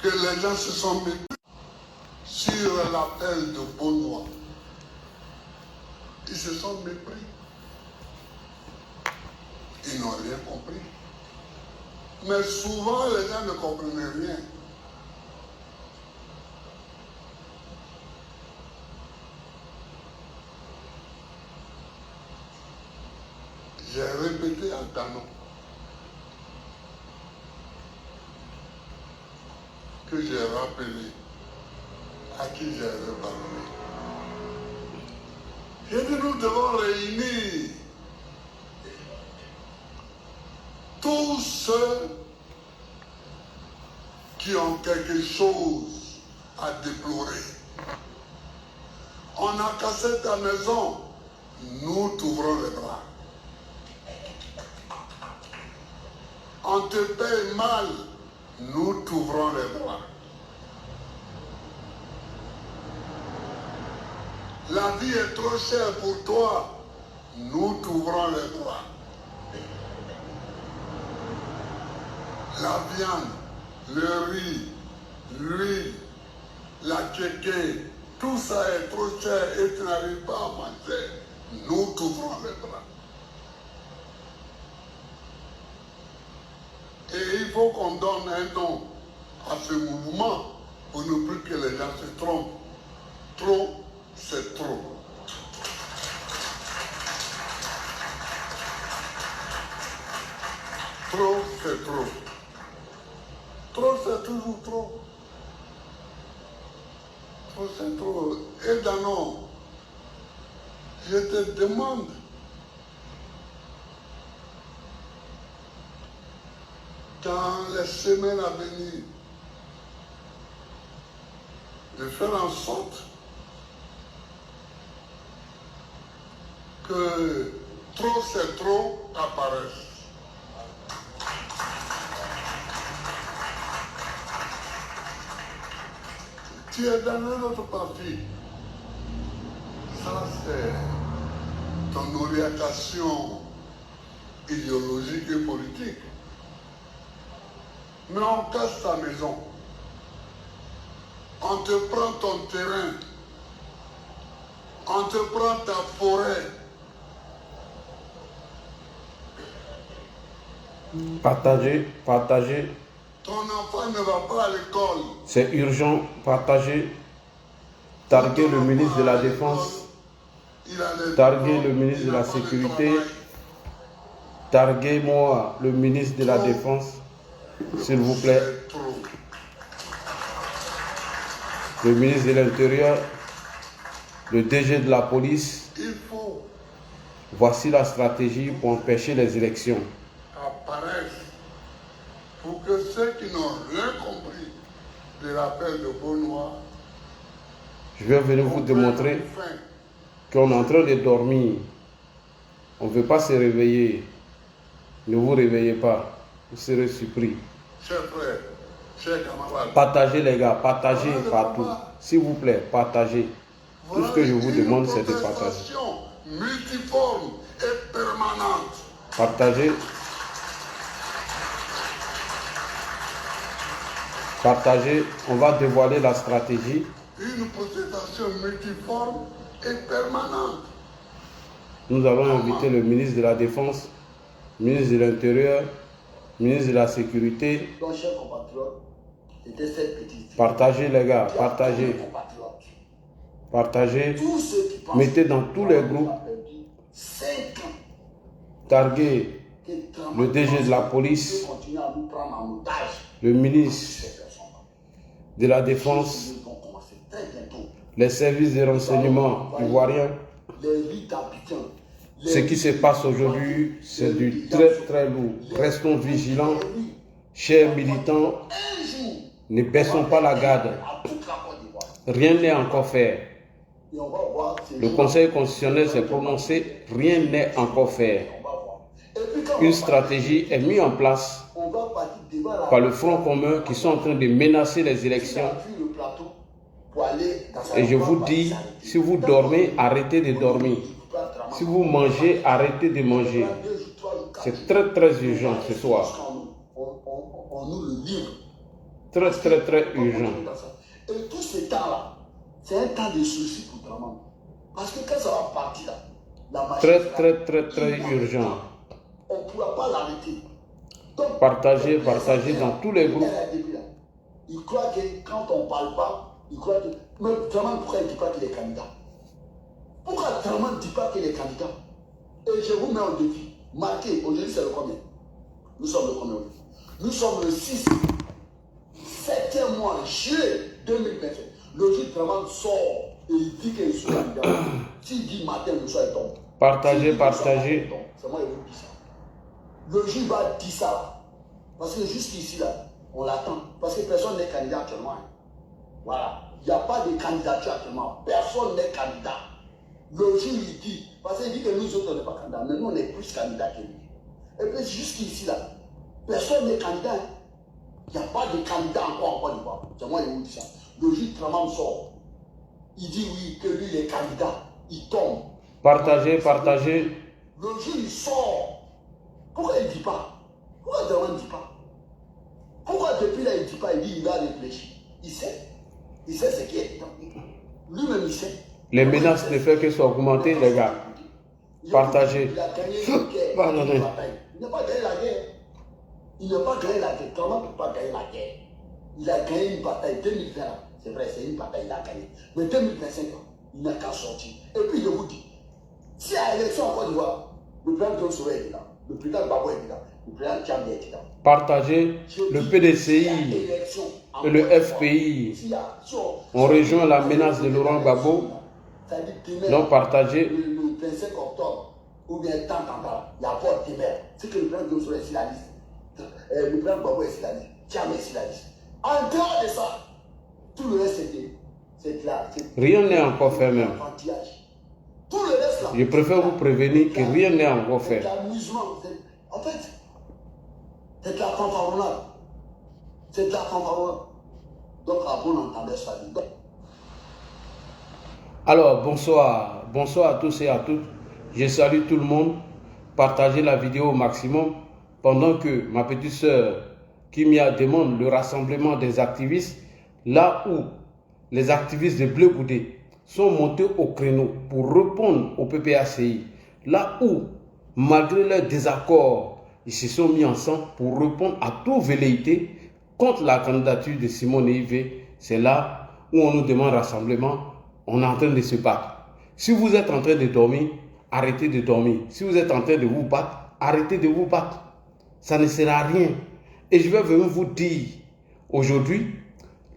que les gens se sont mis sur l'appel de Benoît. Ils se sont mépris. Ils n'ont rien compris. Mais souvent, les gens ne comprenaient rien. J'ai répété à Danon que j'ai rappelé à qui j'ai reparlé. J'ai dit, nous devons réunir tous ceux qui ont quelque chose à déplorer. On a cassé ta maison, nous t'ouvrons les bras. On te paye mal, nous t'ouvrons les bras. La vie est trop chère pour toi, nous t'ouvrons les bras. La viande, le riz, l'huile, la kéké, tout ça est trop cher et tu n'arrives pas à manger, nous t'ouvrons les bras. Et il faut qu'on donne un nom à ce mouvement pour ne plus que les gens se trompent. Trop, c'est trop. Trop, c'est trop. Trop, c'est toujours trop. Trop, c'est trop. Et Danon, je te demande dans les semaines à venir de faire en sorte que trop c'est trop apparaisse. Tu es dans un autre parti. Ça, c'est ton orientation idéologique et politique. Mais on casse ta maison. On te prend ton terrain. On te prend ta forêt. Partagez, partagez. Ton enfant ne va pas à l'école. C'est urgent, partagez. Targuez le ministre de la Défense. Targuez le ministre de la Sécurité. Targuez-moi le ministre de la Défense, s'il vous plaît. Le ministre de l'Intérieur, le DG de la police. Voici la stratégie pour empêcher les élections. Apparaissent pour que ceux qui n'ont rien compris de l'appel de Benoît, je vais venir vous démontrer qu'on est en train de dormir. On ne veut pas se réveiller. Ne vous réveillez pas. Vous serez surpris. Chers frères, chers camarades, partagez les gars, partagez partout. S'il vous plaît, partagez. Tout ce que je vous demande, c'est de partager. Multiforme et permanente. Partagez. Partagez. On va dévoiler la stratégie. Une protestation multiforme et permanente. Nous allons inviter le ministre de la Défense, ministre de l'Intérieur, ministre de la Sécurité. Donc, chers compatriotes, c'était cette petite fille. Partagez les gars, partagez. Partagez. Mettez dans tous les groupes. Targuez le DG de la police, le ministre de la Défense, les services de renseignement ivoiriens. Ce qui se passe aujourd'hui, c'est du très très lourd. Restons vigilants, chers militants, ne baissons pas la garde. Rien n'est encore fait. Le Conseil constitutionnel s'est prononcé, rien n'est encore fait. Une stratégie est mise en place par le Front commun qui sont en train de menacer les élections. Et je vous dis, si vous dormez, arrêtez de dormir. Si vous mangez, arrêtez de manger. C'est très très urgent ce soir. On nous le livre. Très, très, très urgent. Et tout ce temps-là, c'est un temps de souci pour Draman. Parce que quand ça va partir, la machine Très, sera- très, très, très urgent. On ne pourra pas l'arrêter. Donc, Partagez, le partagez président, dans tous les groupes. il croit que quand on ne parle pas, il croit que... Mais Draman, pourquoi il ne dit pas qu'il est candidat? Pourquoi Draman ne dit pas qu'il est candidat? Et je vous mets au défi. Marquez, aujourd'hui c'est le combien? Nous sommes le combien? Nous sommes le 6, 7e mois, juillet 2027. Le juge Draman sort et il dit qu'il est candidat. S'il dit matin, le soir, il tombe. Partagez, S'il dit le soir, partagez. il tombe. C'est moi qui vous dis ça. Le juge va dire ça. Parce que jusqu'ici, là, on l'attend. Parce que personne n'est candidat actuellement. Hein. Voilà. Il n'y a pas de candidature actuellement. Personne n'est candidat. Le juge, il dit. Parce qu'il dit que nous autres, on n'est pas candidats. Mais nous, on est plus candidats que lui. Et puis, jusqu'ici, là, personne n'est candidat. Hein. Il n'y a pas de candidat encore en Côte d'Ivoire. C'est moi qui vous dis ça. Le juge Draman sort. Il dit oui, que lui, il est candidat. Il tombe. Partagez, partagez. Le juge, il sort. Pourquoi il ne dit pas? Pourquoi Draman ne dit pas? Pourquoi depuis là, il ne dit pas? Il dit il a réfléchi. Il sait. Il sait ce qui est. Lui-même, il sait. Les menaces ne font que s'augmenter, les gars. Partagez. Il a gagné une guerre. Pardonnez. Il n'a pas gagné la guerre. Il n'a pas gagné la guerre. Comment ne peut pas gagner la guerre? Il a gagné une bataille 2020. C'est vrai, c'est une bataille, il a gagné. Mais 2025, il n'a qu'à sortir. Et puis, je vous dis, si à l'élection en Côte d'Ivoire, le président John Sowell est là, le président Gbagbo est là, le président Tchambé est là. Partagez le PDCI et le FPI. On rejoint la menace de Laurent Gbagbo. Donc partagez. Le 25 octobre, ou bien tant, il y a pas de témère. C'est que le président John Sowell est sur la liste. Le président Gbagbo est sur la liste. Tchambé est sur la liste. En dehors de ça, tout le reste c'est là. Rien n'est encore fait même. Tout le reste là. Je préfère vous prévenir que rien n'est encore fait. C'est l'amusement. En fait, c'est de la fanfaronnade. C'est de la fanfaronnade. Donc, à bon entendeur, ça dit. Alors, bonsoir. Bonsoir à tous et à toutes. Je salue tout le monde. Partagez la vidéo au maximum. Pendant que ma petite sœur Kimia demande le rassemblement des activistes, là où les activistes de Bleu Goudé sont montés au créneau pour répondre au PPACI, là où, malgré leurs désaccords, ils se sont mis ensemble pour répondre à toute velléité contre la candidature de Simone Ivé, c'est là où on nous demande rassemblement, on est en train de se battre. Si vous êtes en train de dormir, arrêtez de dormir. Si vous êtes en train de vous battre, arrêtez de vous battre. Ça ne sert à rien. Et je vais venir vous dire, aujourd'hui,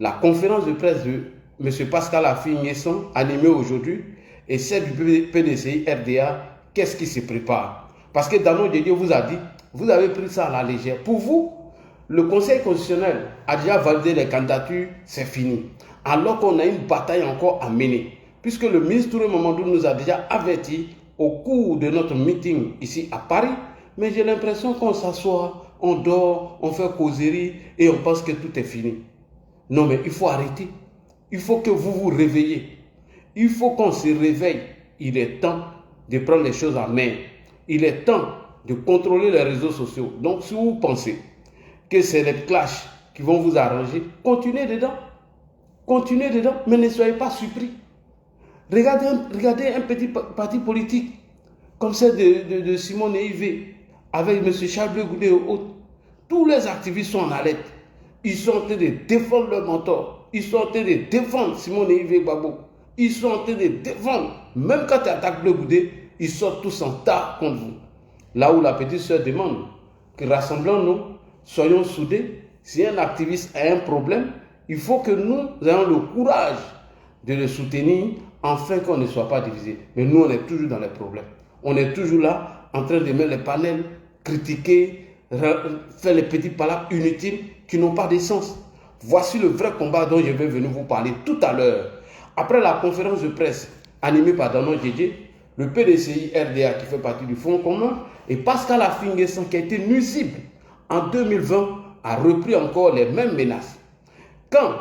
la conférence de presse de M. Pascal Affi-N'Guesson, animée aujourd'hui, et celle du PDCI RDA, qu'est-ce qui se prépare? Parce que Dano Diédié vous a dit, vous avez pris ça à la légère. Pour vous, le Conseil constitutionnel a déjà validé les candidatures, c'est fini. Alors qu'on a une bataille encore à mener. Puisque le ministre Touré Mamadou nous a déjà averti au cours de notre meeting ici à Paris, mais j'ai l'impression qu'on s'assoit, on dort, on fait causerie et on pense que tout est fini. Non, mais il faut arrêter. Il faut que vous vous réveillez. Il faut qu'on se réveille. Il est temps de prendre les choses en main. Il est temps de contrôler les réseaux sociaux. Donc, si vous pensez que c'est les clashs qui vont vous arranger, continuez dedans. Continuez dedans, mais ne soyez pas surpris. Regardez un petit parti politique comme celle de Simone Ivé, avec M. Charles Goudé et autres. Tous les activistes sont en alerte. Ils sont en train de défendre leur mentor. Ils sont en train de défendre Simone Ivé Gbagbo. Ils sont en train de défendre. Même quand tu attaques le Goudé, ils sortent tous en tas contre vous. Là où la petite sœur demande que rassemblons-nous, soyons soudés. Si un activiste a un problème, il faut que nous ayons le courage de le soutenir afin qu'on ne soit pas divisé. Mais nous, on est toujours dans les problèmes. On est toujours là en train de mettre les panels, critiquer, faire les petits palabres inutiles qui n'ont pas de sens. Voici le vrai combat dont je vais venir vous parler tout à l'heure. Après la conférence de presse animée par Dano Diédié, le PDCI RDA qui fait partie du Front commun et Pascal Affi-N'Guesson qui a été nuisible en 2020 a repris encore les mêmes menaces. Quand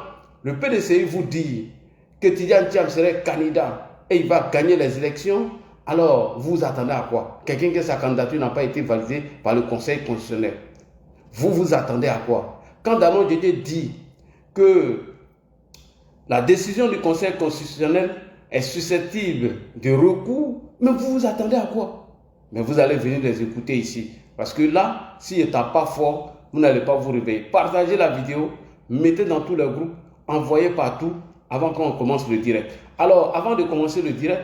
le PDCI vous dit que Tidjane Thiam serait candidat et il va gagner les élections, alors vous attendez à quoi? Quelqu'un que sa candidature n'a pas été validée par le Conseil constitutionnel. Vous vous attendez à quoi? Quand Dano Diédié dit que la décision du Conseil constitutionnel est susceptible de recours, mais vous vous attendez à quoi? Mais vous allez venir les écouter ici. Parce que là, s'il n'est pas fort, vous n'allez pas vous réveiller. Partagez la vidéo, mettez dans tous les groupes, envoyez partout avant qu'on commence le direct. Alors, avant de commencer le direct,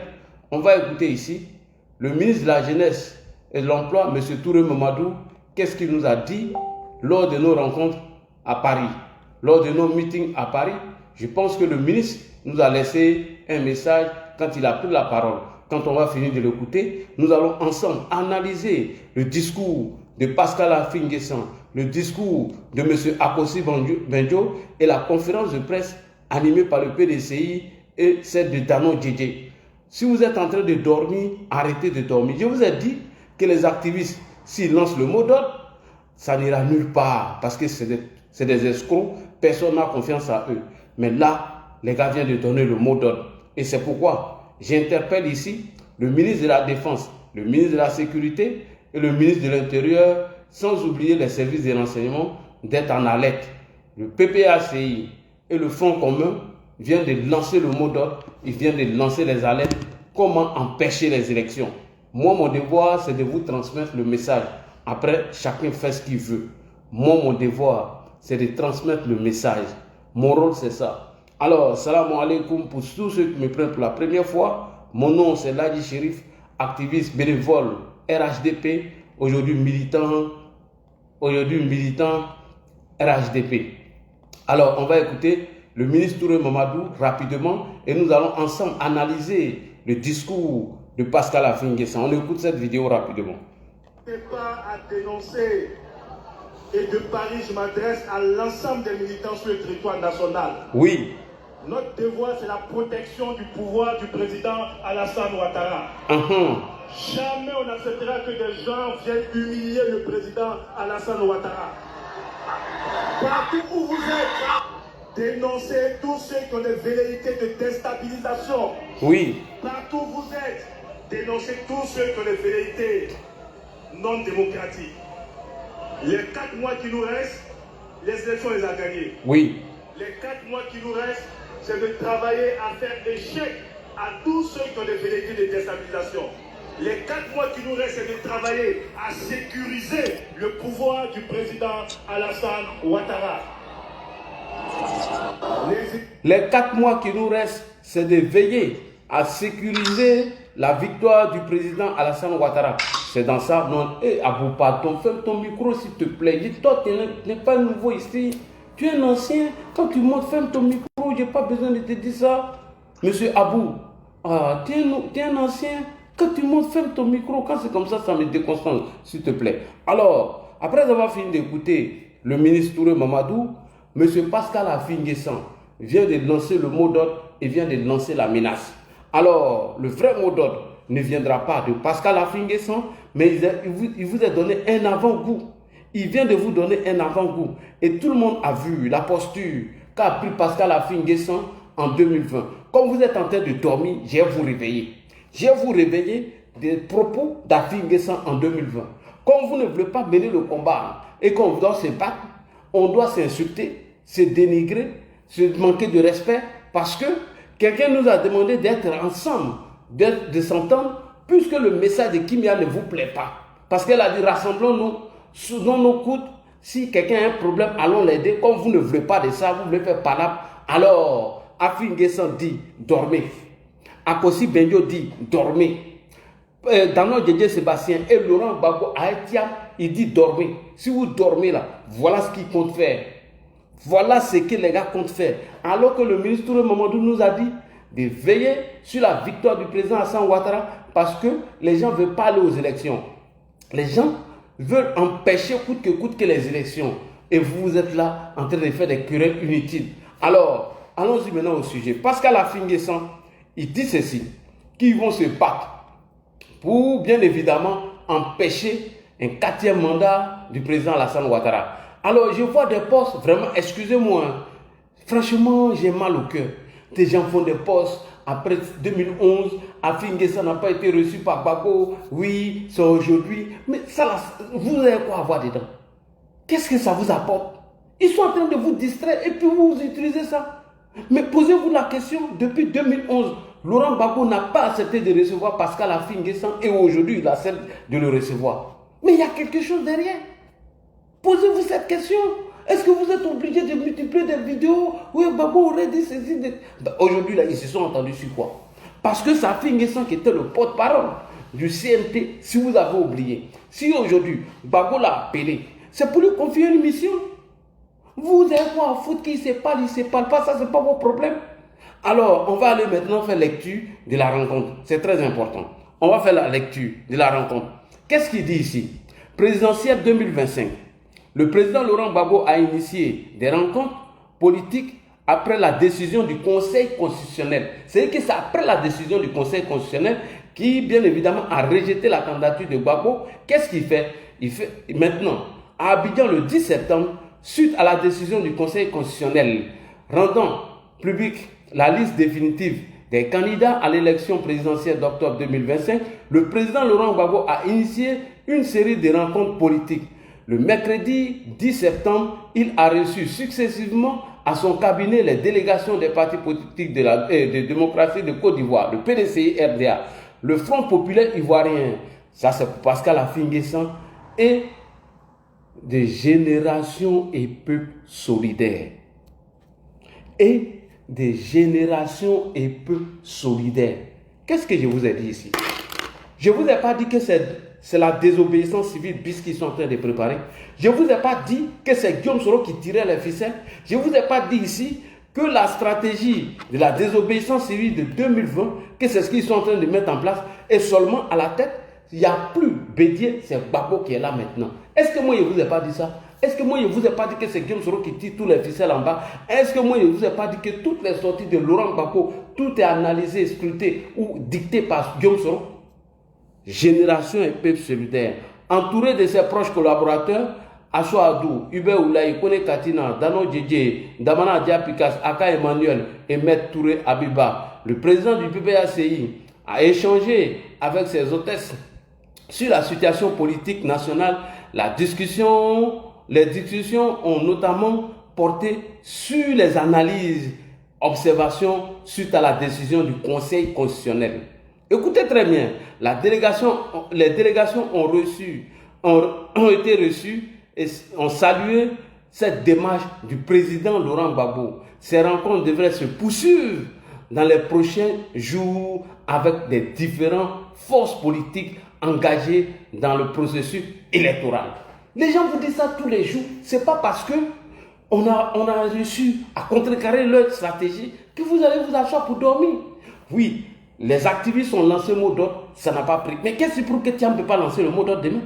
on va écouter ici le ministre de la Jeunesse et de l'Emploi, M. Touré Mamadou, qu'est-ce qu'il nous a dit lors de nos rencontres à Paris, lors de nos meetings à Paris. Je pense que le ministre nous a laissé un message quand il a pris la parole. Quand on va finir de l'écouter, nous allons ensemble analyser le discours de Pascal Affi-N'Guessan, le discours de M. Akossi Benjo et la conférence de presse animée par le PDCI et celle de Danon Djedje. Si vous êtes en train de dormir, arrêtez de dormir. Je vous ai dit que les activistes, s'ils lancent le mot d'ordre, ça n'ira nulle part parce que c'est des escrocs, personne n'a confiance à eux. Mais là, les gars viennent de donner le mot d'ordre. Et c'est pourquoi j'interpelle ici le ministre de la Défense, le ministre de la Sécurité et le ministre de l'Intérieur, sans oublier les services de renseignement, d'être en alerte. Le PPACI et le Fonds commun viennent de lancer le mot d'ordre, ils viennent de lancer les alertes. Comment empêcher les élections? Moi, mon devoir, c'est de vous transmettre le message. Après, chacun fait ce qu'il veut. Moi, mon devoir, c'est de transmettre le message. Mon rôle, c'est ça. Alors, salam alaikum pour tous ceux qui me prennent pour la première fois. Mon nom, c'est Ladi Chérif, activiste bénévole RHDP, aujourd'hui militant RHDP. Alors, on va écouter le ministre Touré Mamadou rapidement et nous allons ensemble analyser le discours de Pascal Affi-N'Guessan. On écoute cette vidéo rapidement. Je n'ai pas à dénoncer et de Paris, je m'adresse à l'ensemble des militants sur le territoire national. Oui. Notre devoir, c'est la protection du pouvoir du président Alassane Ouattara. Jamais on n'acceptera que des gens viennent humilier le président Alassane Ouattara. Partout où vous êtes, dénoncez tous ceux qui ont des velléités de déstabilisation. Oui. Partout où vous êtes, dénoncez tous ceux qui ont des velléités non démocratiques. Les 4 mois qui nous restent, les élections, les a gagnées. Oui. Les 4 mois qui nous restent, c'est de travailler à faire échec à tous ceux qui ont des velléités de déstabilisation. Les 4 mois qui nous restent, c'est de travailler à sécuriser le pouvoir du président Alassane Ouattara. Les 4 mois qui nous restent, c'est de veiller à sécuriser la victoire du président Alassane Ouattara. C'est dans ça. Non, Abou, pardon, ferme ton micro s'il te plaît. Dis-toi, tu n'es pas nouveau ici. Tu es un ancien. Quand tu montes, ferme ton micro. Je n'ai pas besoin de te dire ça. Monsieur Abou, tu es un ancien. Quand tu montes, ferme ton micro. Quand c'est comme ça, ça me déconcentre, s'il te plaît. Alors, après avoir fini d'écouter le ministre Touré Mamadou, monsieur Pascal Affi-N'Guessan vient de lancer le mot d'ordre et vient de lancer la menace. Alors, le vrai mot d'ordre ne viendra pas de Pascal Affi-N'Guessan, mais il vous a donné un avant-goût. Il vient de vous donner un avant-goût. Et tout le monde a vu la posture qu'a pris Pascal Affi-N'Guessan en 2020. Comme vous êtes en train de dormir, je vais vous réveiller. Je vais vous réveiller des propos d'Affi-N'Guessan en 2020. Comme vous ne voulez pas mener le combat et qu'on doit se battre, on doit s'insulter, se dénigrer, se manquer de respect parce que quelqu'un nous a demandé d'être ensemble, de s'entendre, puisque le message de Kimia ne vous plaît pas. Parce qu'elle a dit, rassemblons-nous, soutenons nos coudes. Si quelqu'un a un problème, allons l'aider. Comme vous ne voulez pas de ça, vous voulez faire palabre. Alors, Affi-N'Guessan dit, dormez. Akossi Benjo dit, dormez. Danon Djedje Sébastien et Laurent Gbagbo Aïtia, il dit, dormez. Si vous dormez là, voilà ce qu'il compte faire. Voilà ce que les gars comptent faire. Alors que le ministre Touré Mamadou nous a dit de veiller sur la victoire du président Alassane Ouattara parce que les gens ne veulent pas aller aux élections. Les gens veulent empêcher coûte que les élections. Et vous êtes là en train de faire des querelles inutiles. Alors, allons-y maintenant au sujet. Pascal Affi-N'Guessan, il dit ceci, qu'ils vont se battre pour, bien évidemment, empêcher un 4e mandat du président Alassane Ouattara. Alors, je vois des postes, vraiment, excusez-moi, franchement, j'ai mal au cœur. Des gens font des postes, après 2011, Affi-N'Guessan n'a pas été reçu par Gbagbo, oui, c'est aujourd'hui. Mais ça, vous avez quoi à voir dedans? Qu'est-ce que ça vous apporte? Ils sont en train de vous distraire et puis vous utilisez ça. Mais posez-vous la question, depuis 2011, Laurent Gbagbo n'a pas accepté de recevoir Pascal Affi-N'Guessan et aujourd'hui il accepte de le recevoir. Mais il y a quelque chose derrière. Posez-vous cette question. Est-ce que vous êtes obligé de multiplier des vidéos? Oui, Gbagbo aurait dit ceci. Aujourd'hui, là, ils se sont entendus sur quoi? Parce que c'est Affi-N'Guessan qui était le porte-parole du CNT, si vous avez oublié. Si aujourd'hui, Gbagbo l'a appelé, c'est pour lui confier une mission. Vous avez quoi à foutre qu'il se parle, il ne se parle pas, ça c'est pas vos problèmes. Alors, on va aller maintenant faire lecture de la rencontre. C'est très important. On va faire la lecture de la rencontre. Qu'est-ce qu'il dit ici? Présidentielle 2025. Le président Laurent Gbagbo a initié des rencontres politiques après la décision du Conseil constitutionnel. C'est-à-dire que c'est après la décision du Conseil constitutionnel qui, bien évidemment, a rejeté la candidature de Gbagbo. Qu'est-ce qu'il fait? Il fait maintenant, à Abidjan le 10 septembre, suite à la décision du Conseil constitutionnel rendant publique la liste définitive des candidats à l'élection présidentielle d'octobre 2025, le président Laurent Gbagbo a initié une série de rencontres politiques. Le mercredi 10 septembre, il a reçu successivement à son cabinet les délégations des partis politiques de la démocratie de Côte d'Ivoire, le PDCI-RDA, le Front populaire ivoirien, ça c'est pour Pascal Affi-N'Guessan, et des générations et peuples solidaires. Et des générations et peuples solidaires. Qu'est-ce que je vous ai dit ici? Je ne vous ai pas dit que c'est la désobéissance civile bis qu'ils sont en train de préparer. Je ne vous ai pas dit que c'est Guillaume Soro qui tirait les ficelles. Je ne vous ai pas dit ici que la stratégie de la désobéissance civile de 2020, que c'est ce qu'ils sont en train de mettre en place, et seulement à la tête, il n'y a plus Bédier, c'est Gbagbo qui est là maintenant. Est-ce que moi je ne vous ai pas dit ça? Est-ce que moi je ne vous ai pas dit que c'est Guillaume Soro qui tire tous les ficelles en bas? Est-ce que moi je ne vous ai pas dit que toutes les sorties de Laurent Gbagbo, tout est analysé, scruté ou dicté par Guillaume Soro? Génération et peuple solidaire, entouré de ses proches collaborateurs, Asso Adou, Hubert Oulaye, Kone Katina, Dano Djedje, Damana Diapikas, Aka Emmanuel et Maître Touré Abiba, le président du PPACI a échangé avec ses hôtesses sur la situation politique nationale. Les discussions ont notamment porté sur les analyses, observations suite à la décision du Conseil constitutionnel. Écoutez très bien, les délégations ont été reçues et ont salué cette démarche du président Laurent Gbagbo. Ces rencontres devraient se poursuivre dans les prochains jours avec des différentes forces politiques engagées dans le processus électoral. Les gens vous disent ça tous les jours. Ce n'est pas parce qu'on a réussi à contrecarrer leur stratégie que vous allez vous asseoir pour dormir. Oui, les activistes ont lancé le mot d'ordre, ça n'a pas pris. Mais qu'est-ce qui prouve que Thiam ne peut pas lancer le mot d'ordre demain?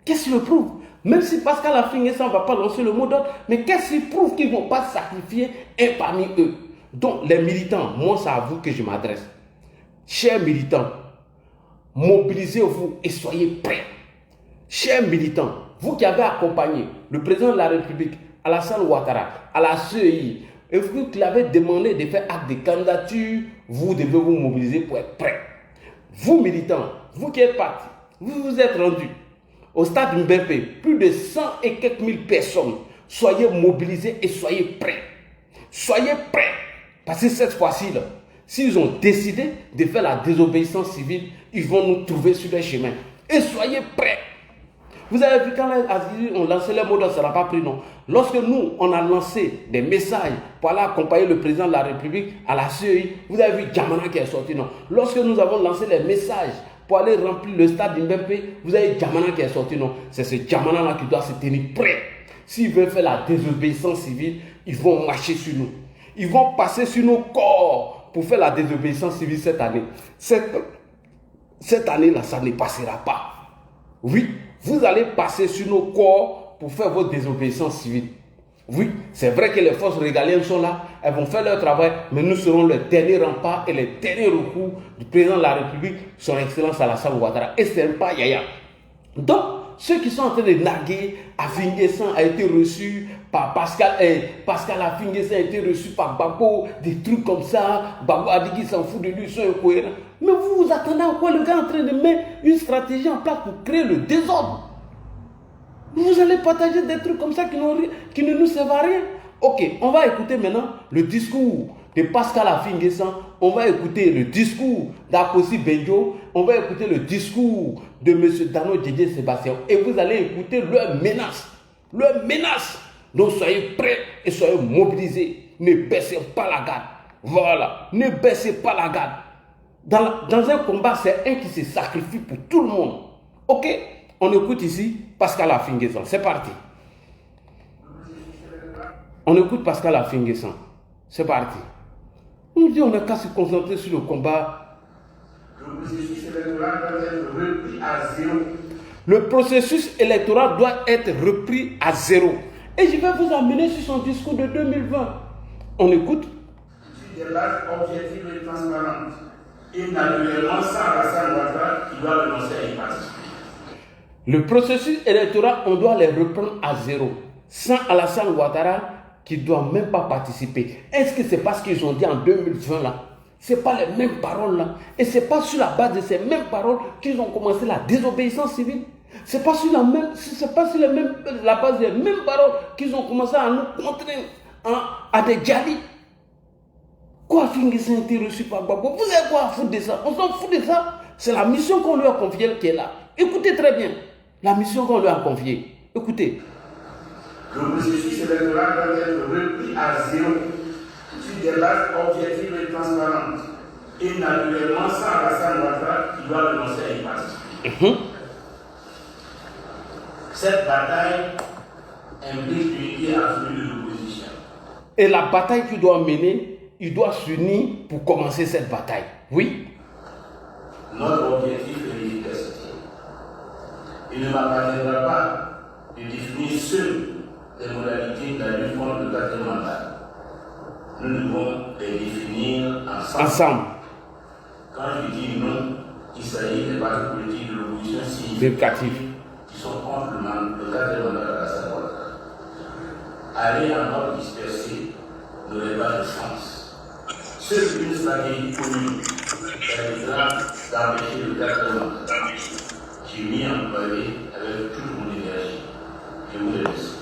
Qu'est-ce qui le prouve? Même si Pascal Affi-N'Guessan ne va pas lancer le mot d'ordre, mais qu'est-ce qui prouve qu'ils ne vont pas sacrifier un parmi eux? Donc les militants, moi c'est à vous que je m'adresse. Chers militants, mobilisez-vous et soyez prêts. Chers militants, vous qui avez accompagné le président de la République, Alassane Ouattara, à la CEI, et vous qui l'avez demandé de faire acte de candidature, vous devez vous mobiliser pour être prêts. Vous militants, vous qui êtes partis, vous vous êtes rendus au stade Mbempe, plus de 100 et quelques mille personnes, soyez mobilisés et soyez prêts. Soyez prêts. Parce que cette fois-ci, s'ils ont décidé de faire la désobéissance civile, ils vont nous trouver sur les chemins. Et soyez prêts. Vous avez vu quand les Azili ont lancé les mots d'ordre, ça n'a pas pris non. Lorsque nous, on a lancé des messages pour aller accompagner le président de la République à la CEI, vous avez vu Djamana qui est sorti non. Lorsque nous avons lancé les messages pour aller remplir le stade d'Mbempe, vous avez Djamana qui est sorti non. C'est ce Djamana-là qui doit se tenir prêt. S'ils veulent faire la désobéissance civile, ils vont marcher sur nous. Ils vont passer sur nos corps pour faire la désobéissance civile cette année. Cette année-là, ça ne passera pas. Oui, vous allez passer sur nos corps pour faire votre désobéissance civile. Oui, c'est vrai que les forces régaliennes sont là, elles vont faire leur travail, mais nous serons le dernier rempart et le dernier recours du président de la République, son Excellence Alassane Ouattara. Et c'est pas Yaya. Donc, ceux qui sont en train de narguer, Affi-N'Guessan a été reçu par Pascal Affi-N'Guessan a été reçu par Gbagbo, des trucs comme ça. Gbagbo a dit qu'il s'en fout de lui, ils sont incohérents. Mais vous vous attendez à quoi? Le gars est en train de mettre une stratégie en place pour créer le désordre. Vous allez partager des trucs comme ça qui ne nous servent à rien. Ok, on va écouter maintenant le discours de Pascal Affi-N'Guessan. On va écouter le discours d'Akosi Benjo. On va écouter le discours de M. Dano Djedje Sébastien. Et vous allez écouter leurs menaces. Leurs menaces. Donc soyez prêts et soyez mobilisés. Ne baissez pas la garde. Voilà. Ne baissez pas la garde. Dans un combat, c'est un qui se sacrifie pour tout le monde. Ok? On écoute ici Pascal Affi-N'Guessan. C'est parti. On écoute Pascal Affi-N'Guessan. C'est parti. On dit on n'a qu'à se concentrer sur le combat. Le processus électoral doit être repris à zéro. Et je vais vous amener sur son discours de 2020. On écoute. Sur des bases objectives et transparentes. Et naturellement sans Alassane Ouattara qui doit renoncer à y participer. Le processus électoral, on doit les reprendre à zéro. Sans Alassane Ouattara qui ne doit même pas participer. Est-ce que c'est parce qu'ils ont dit en 2020 là? Ce n'est pas les mêmes paroles là. Et ce n'est pas sur la base de ces mêmes paroles qu'ils ont commencé la désobéissance civile. Ce n'est pas sur la base des mêmes paroles qu'ils ont commencé à nous contraindre à des djihadis. Quoi, Affi-N'Guessan a été reçu par Gbagbo? Vous avez quoi à foutre de ça? On s'en fout de ça. C'est la mission qu'on lui a confiée qui est là. Écoutez très bien. La mission qu'on lui a confiée. Écoutez. Le processus électoral doit être repris à zéro sur des bases objectives et transparentes. Et naturellement sans Alassane Ouattara qui doit renoncer à y participer. Cette bataille implique l'unité absolue de l'opposition. Et la bataille qu'il doit mener, il doit s'unir pour commencer cette bataille. Oui. Notre objectif est l'efficacité. Il ne m'appartiendra pas de définir seul les modalités de la lutte contre le quatrième mandat. Nous devons les définir ensemble. Quand je dis non, il s'agit des partis politiques de l'opposition significative qui sont contre le quatrième mandat de Alassane Ouattara. Aller en ordre dispersé n'aurait pas de chance. Seule une stratégie commune permettra d'empêcher le quatrième mandat. J'ai mis en employé avec toute mon énergie. Je vous remercie.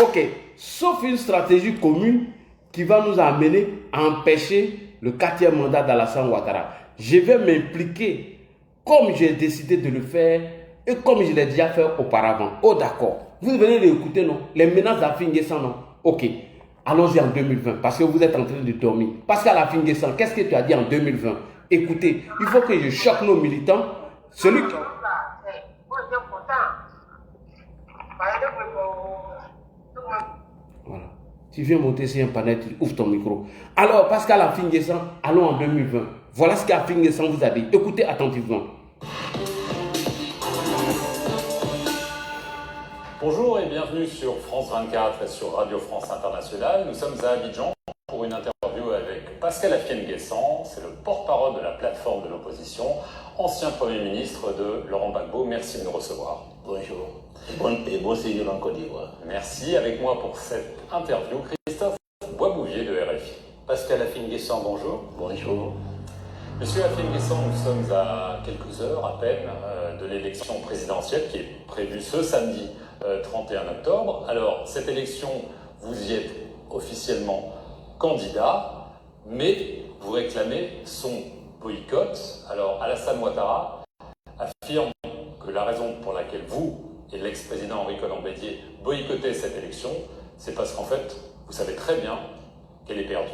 Ok, sauf une stratégie commune qui va nous amener à empêcher le quatrième mandat d'Alassane Ouattara. Je vais m'impliquer comme j'ai décidé de le faire et comme je l'ai déjà fait auparavant. Oh d'accord, vous venez d'écouter, non? Les menaces d'Affi-N'Guessan, non? Ok, allons-y en 2020 parce que vous êtes en train de dormir. Pascal Affi-N'Guessan, qu'est-ce que tu as dit en 2020? Écoutez, il faut que je choque nos militants. Celui qui... Voilà. Tu viens monter sur un panel, tu ouvres ton micro. Alors, Pascal Affi-N'Guessan, allons en 2020. Voilà ce qu'Affi-N'Guessan vous a dit. Écoutez attentivement. Bonjour et bienvenue sur France 24 et sur Radio France Internationale. Nous sommes à Abidjan pour une interview avec Pascal Affi-N'Guessan. C'est le porte-parole de la plateforme de l'opposition, ancien Premier ministre de Laurent Gbagbo. Merci de nous recevoir. Bonjour. Et bon séjour en Côte d'Ivoire. Merci. Avec moi pour cette interview, Christophe Boisbouvier de RFI. Pascal Affi-N'Guessan, bonjour. Bonjour. Monsieur Affi-N'Guessan, nous sommes à quelques heures à peine de l'élection présidentielle qui est prévue ce samedi 31 octobre. Alors, cette élection, vous y êtes officiellement candidat, mais vous réclamez son boycott. Alors, Alassane Ouattara affirme que la raison pour laquelle vous et l'ex-président Henri Konan Bédier boycottez cette élection, c'est parce qu'en fait, vous savez très bien qu'elle est perdue.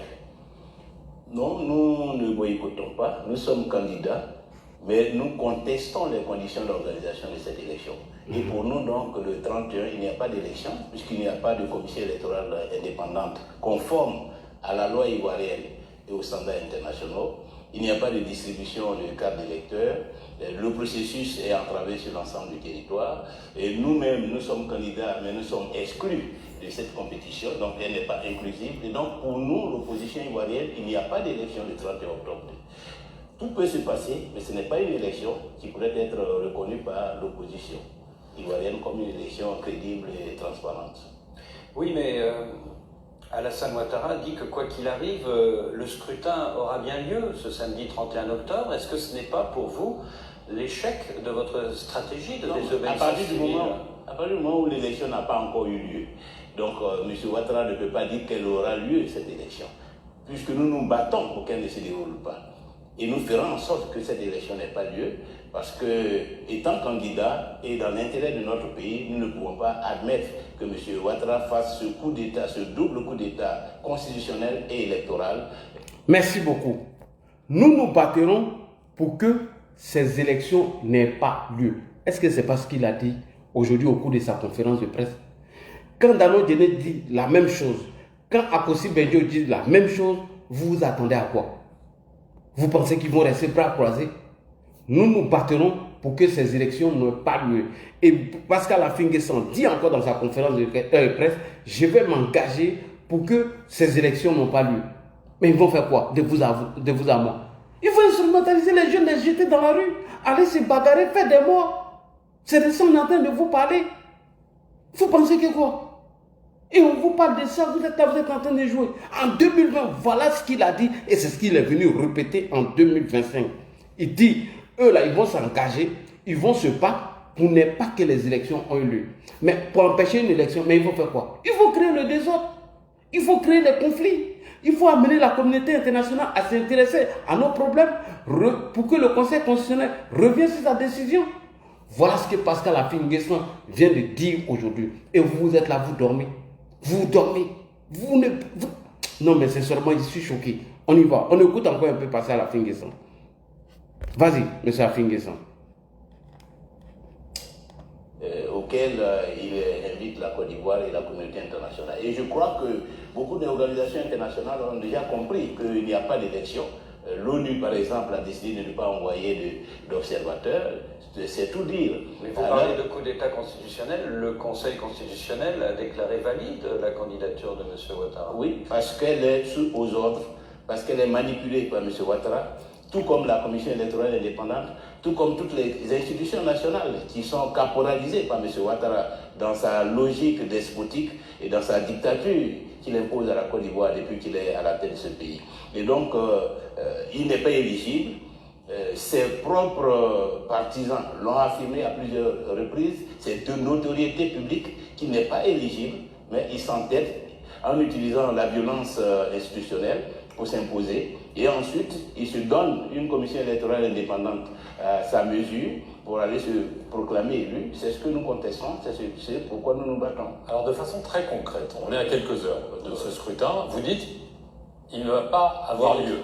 Non, nous ne boycottons pas, nous sommes candidats, mais nous contestons les conditions d'organisation de cette élection. Et pour nous, donc, le 31, il n'y a pas d'élection, puisqu'il n'y a pas de commission électorale indépendante conforme à la loi ivoirienne et aux standards internationaux. Il n'y a pas de distribution de cartes d'électeurs. Le processus est entravé sur l'ensemble du territoire. Et nous-mêmes, nous sommes candidats, mais nous sommes exclus de cette compétition, donc elle n'est pas inclusive. Et donc, pour nous, l'opposition ivoirienne, il n'y a pas d'élection le 31 octobre. Tout peut se passer, mais ce n'est pas une élection qui pourrait être reconnue par l'opposition ivoirienne comme une élection crédible et transparente. Oui, mais Alassane Ouattara dit que quoi qu'il arrive, le scrutin aura bien lieu ce samedi 31 octobre. Est-ce que ce n'est pas pour vous l'échec de votre stratégie de Non, désobéissance à partir du moment où l'élection n'a pas encore eu lieu, donc M. Ouattara ne peut pas dire qu'elle aura lieu, cette élection, puisque nous nous battons pour qu'elle ne se déroule pas. Et nous ferons en sorte que cette élection n'ait pas lieu, parce que, étant candidat et dans l'intérêt de notre pays, nous ne pouvons pas admettre que M. Ouattara fasse ce coup d'État, ce double coup d'État constitutionnel et électoral. Merci beaucoup. Nous nous battrons pour que ces élections n'aient pas lieu. Est-ce que c'est pas ce qu'il a dit aujourd'hui au cours de sa conférence de presse? Quand Dano Diéné dit la même chose, quand Akossi Benjo dit la même chose, vous vous attendez à quoi? Vous pensez qu'ils vont rester bras croisés? Nous nous battrons pour que ces élections n'aient pas lieu. Et Pascal Affi-N'Guessan dit encore dans sa conférence de presse, je vais m'engager pour que ces élections n'ont pas lieu. Mais ils vont faire quoi de vous à moi? Ils vont instrumentaliser les jeunes, les jeter dans la rue, aller se bagarrer, faire des morts. C'est de ça qu'on est en train de vous parler. Vous pensez que quoi? Et on vous parle de ça, vous êtes là, vous êtes en train de jouer. En 2020, voilà ce qu'il a dit et c'est ce qu'il est venu répéter en 2025. Il dit, eux là, ils vont s'engager, ils vont se battre pour ne pas que les élections aient lieu. Mais pour empêcher une élection, mais ils vont faire quoi? Il faut créer le désordre, il faut créer les conflits. Il faut amener la communauté internationale à s'intéresser à nos problèmes pour que le Conseil constitutionnel revienne sur sa décision. Voilà ce que Pascal Affi-N'Guessan vient de dire aujourd'hui. Et vous êtes là, vous dormez. Vous dormez. Non, mais sincèrement, je suis choqué. On y va. On écoute encore un peu Pascal Affi-N'Guessan. Vas-y, M. Affi-N'Guessan. Auquel il invite la Côte d'Ivoire et la communauté internationale. Et je crois que beaucoup d'organisations internationales ont déjà compris qu'il n'y a pas d'élection. L'ONU, par exemple, a décidé de ne pas envoyer d'observateurs. C'est tout dire. Mais vous parlez de coup d'État constitutionnel. Le Conseil constitutionnel a déclaré valide la candidature de M. Ouattara. Oui, parce qu'elle est aux ordres, parce qu'elle est manipulée par M. Ouattara, tout comme la Commission électorale indépendante, tout comme toutes les institutions nationales qui sont caporalisées par M. Ouattara dans sa logique despotique et dans sa dictature qu'il impose à la Côte d'Ivoire depuis qu'il est à la tête de ce pays. Et donc, il n'est pas éligible. Ses propres partisans l'ont affirmé à plusieurs reprises. C'est de notoriété publique qu'il n'est pas éligible, mais il s'entête en utilisant la violence institutionnelle pour s'imposer. Et ensuite, il se donne une commission électorale indépendante à sa mesure pour aller se proclamer élu. C'est ce que nous contestons, c'est pourquoi nous nous battons. Alors de façon très concrète, on est à quelques heures de ce scrutin, vous dites il ne va pas avoir lieu.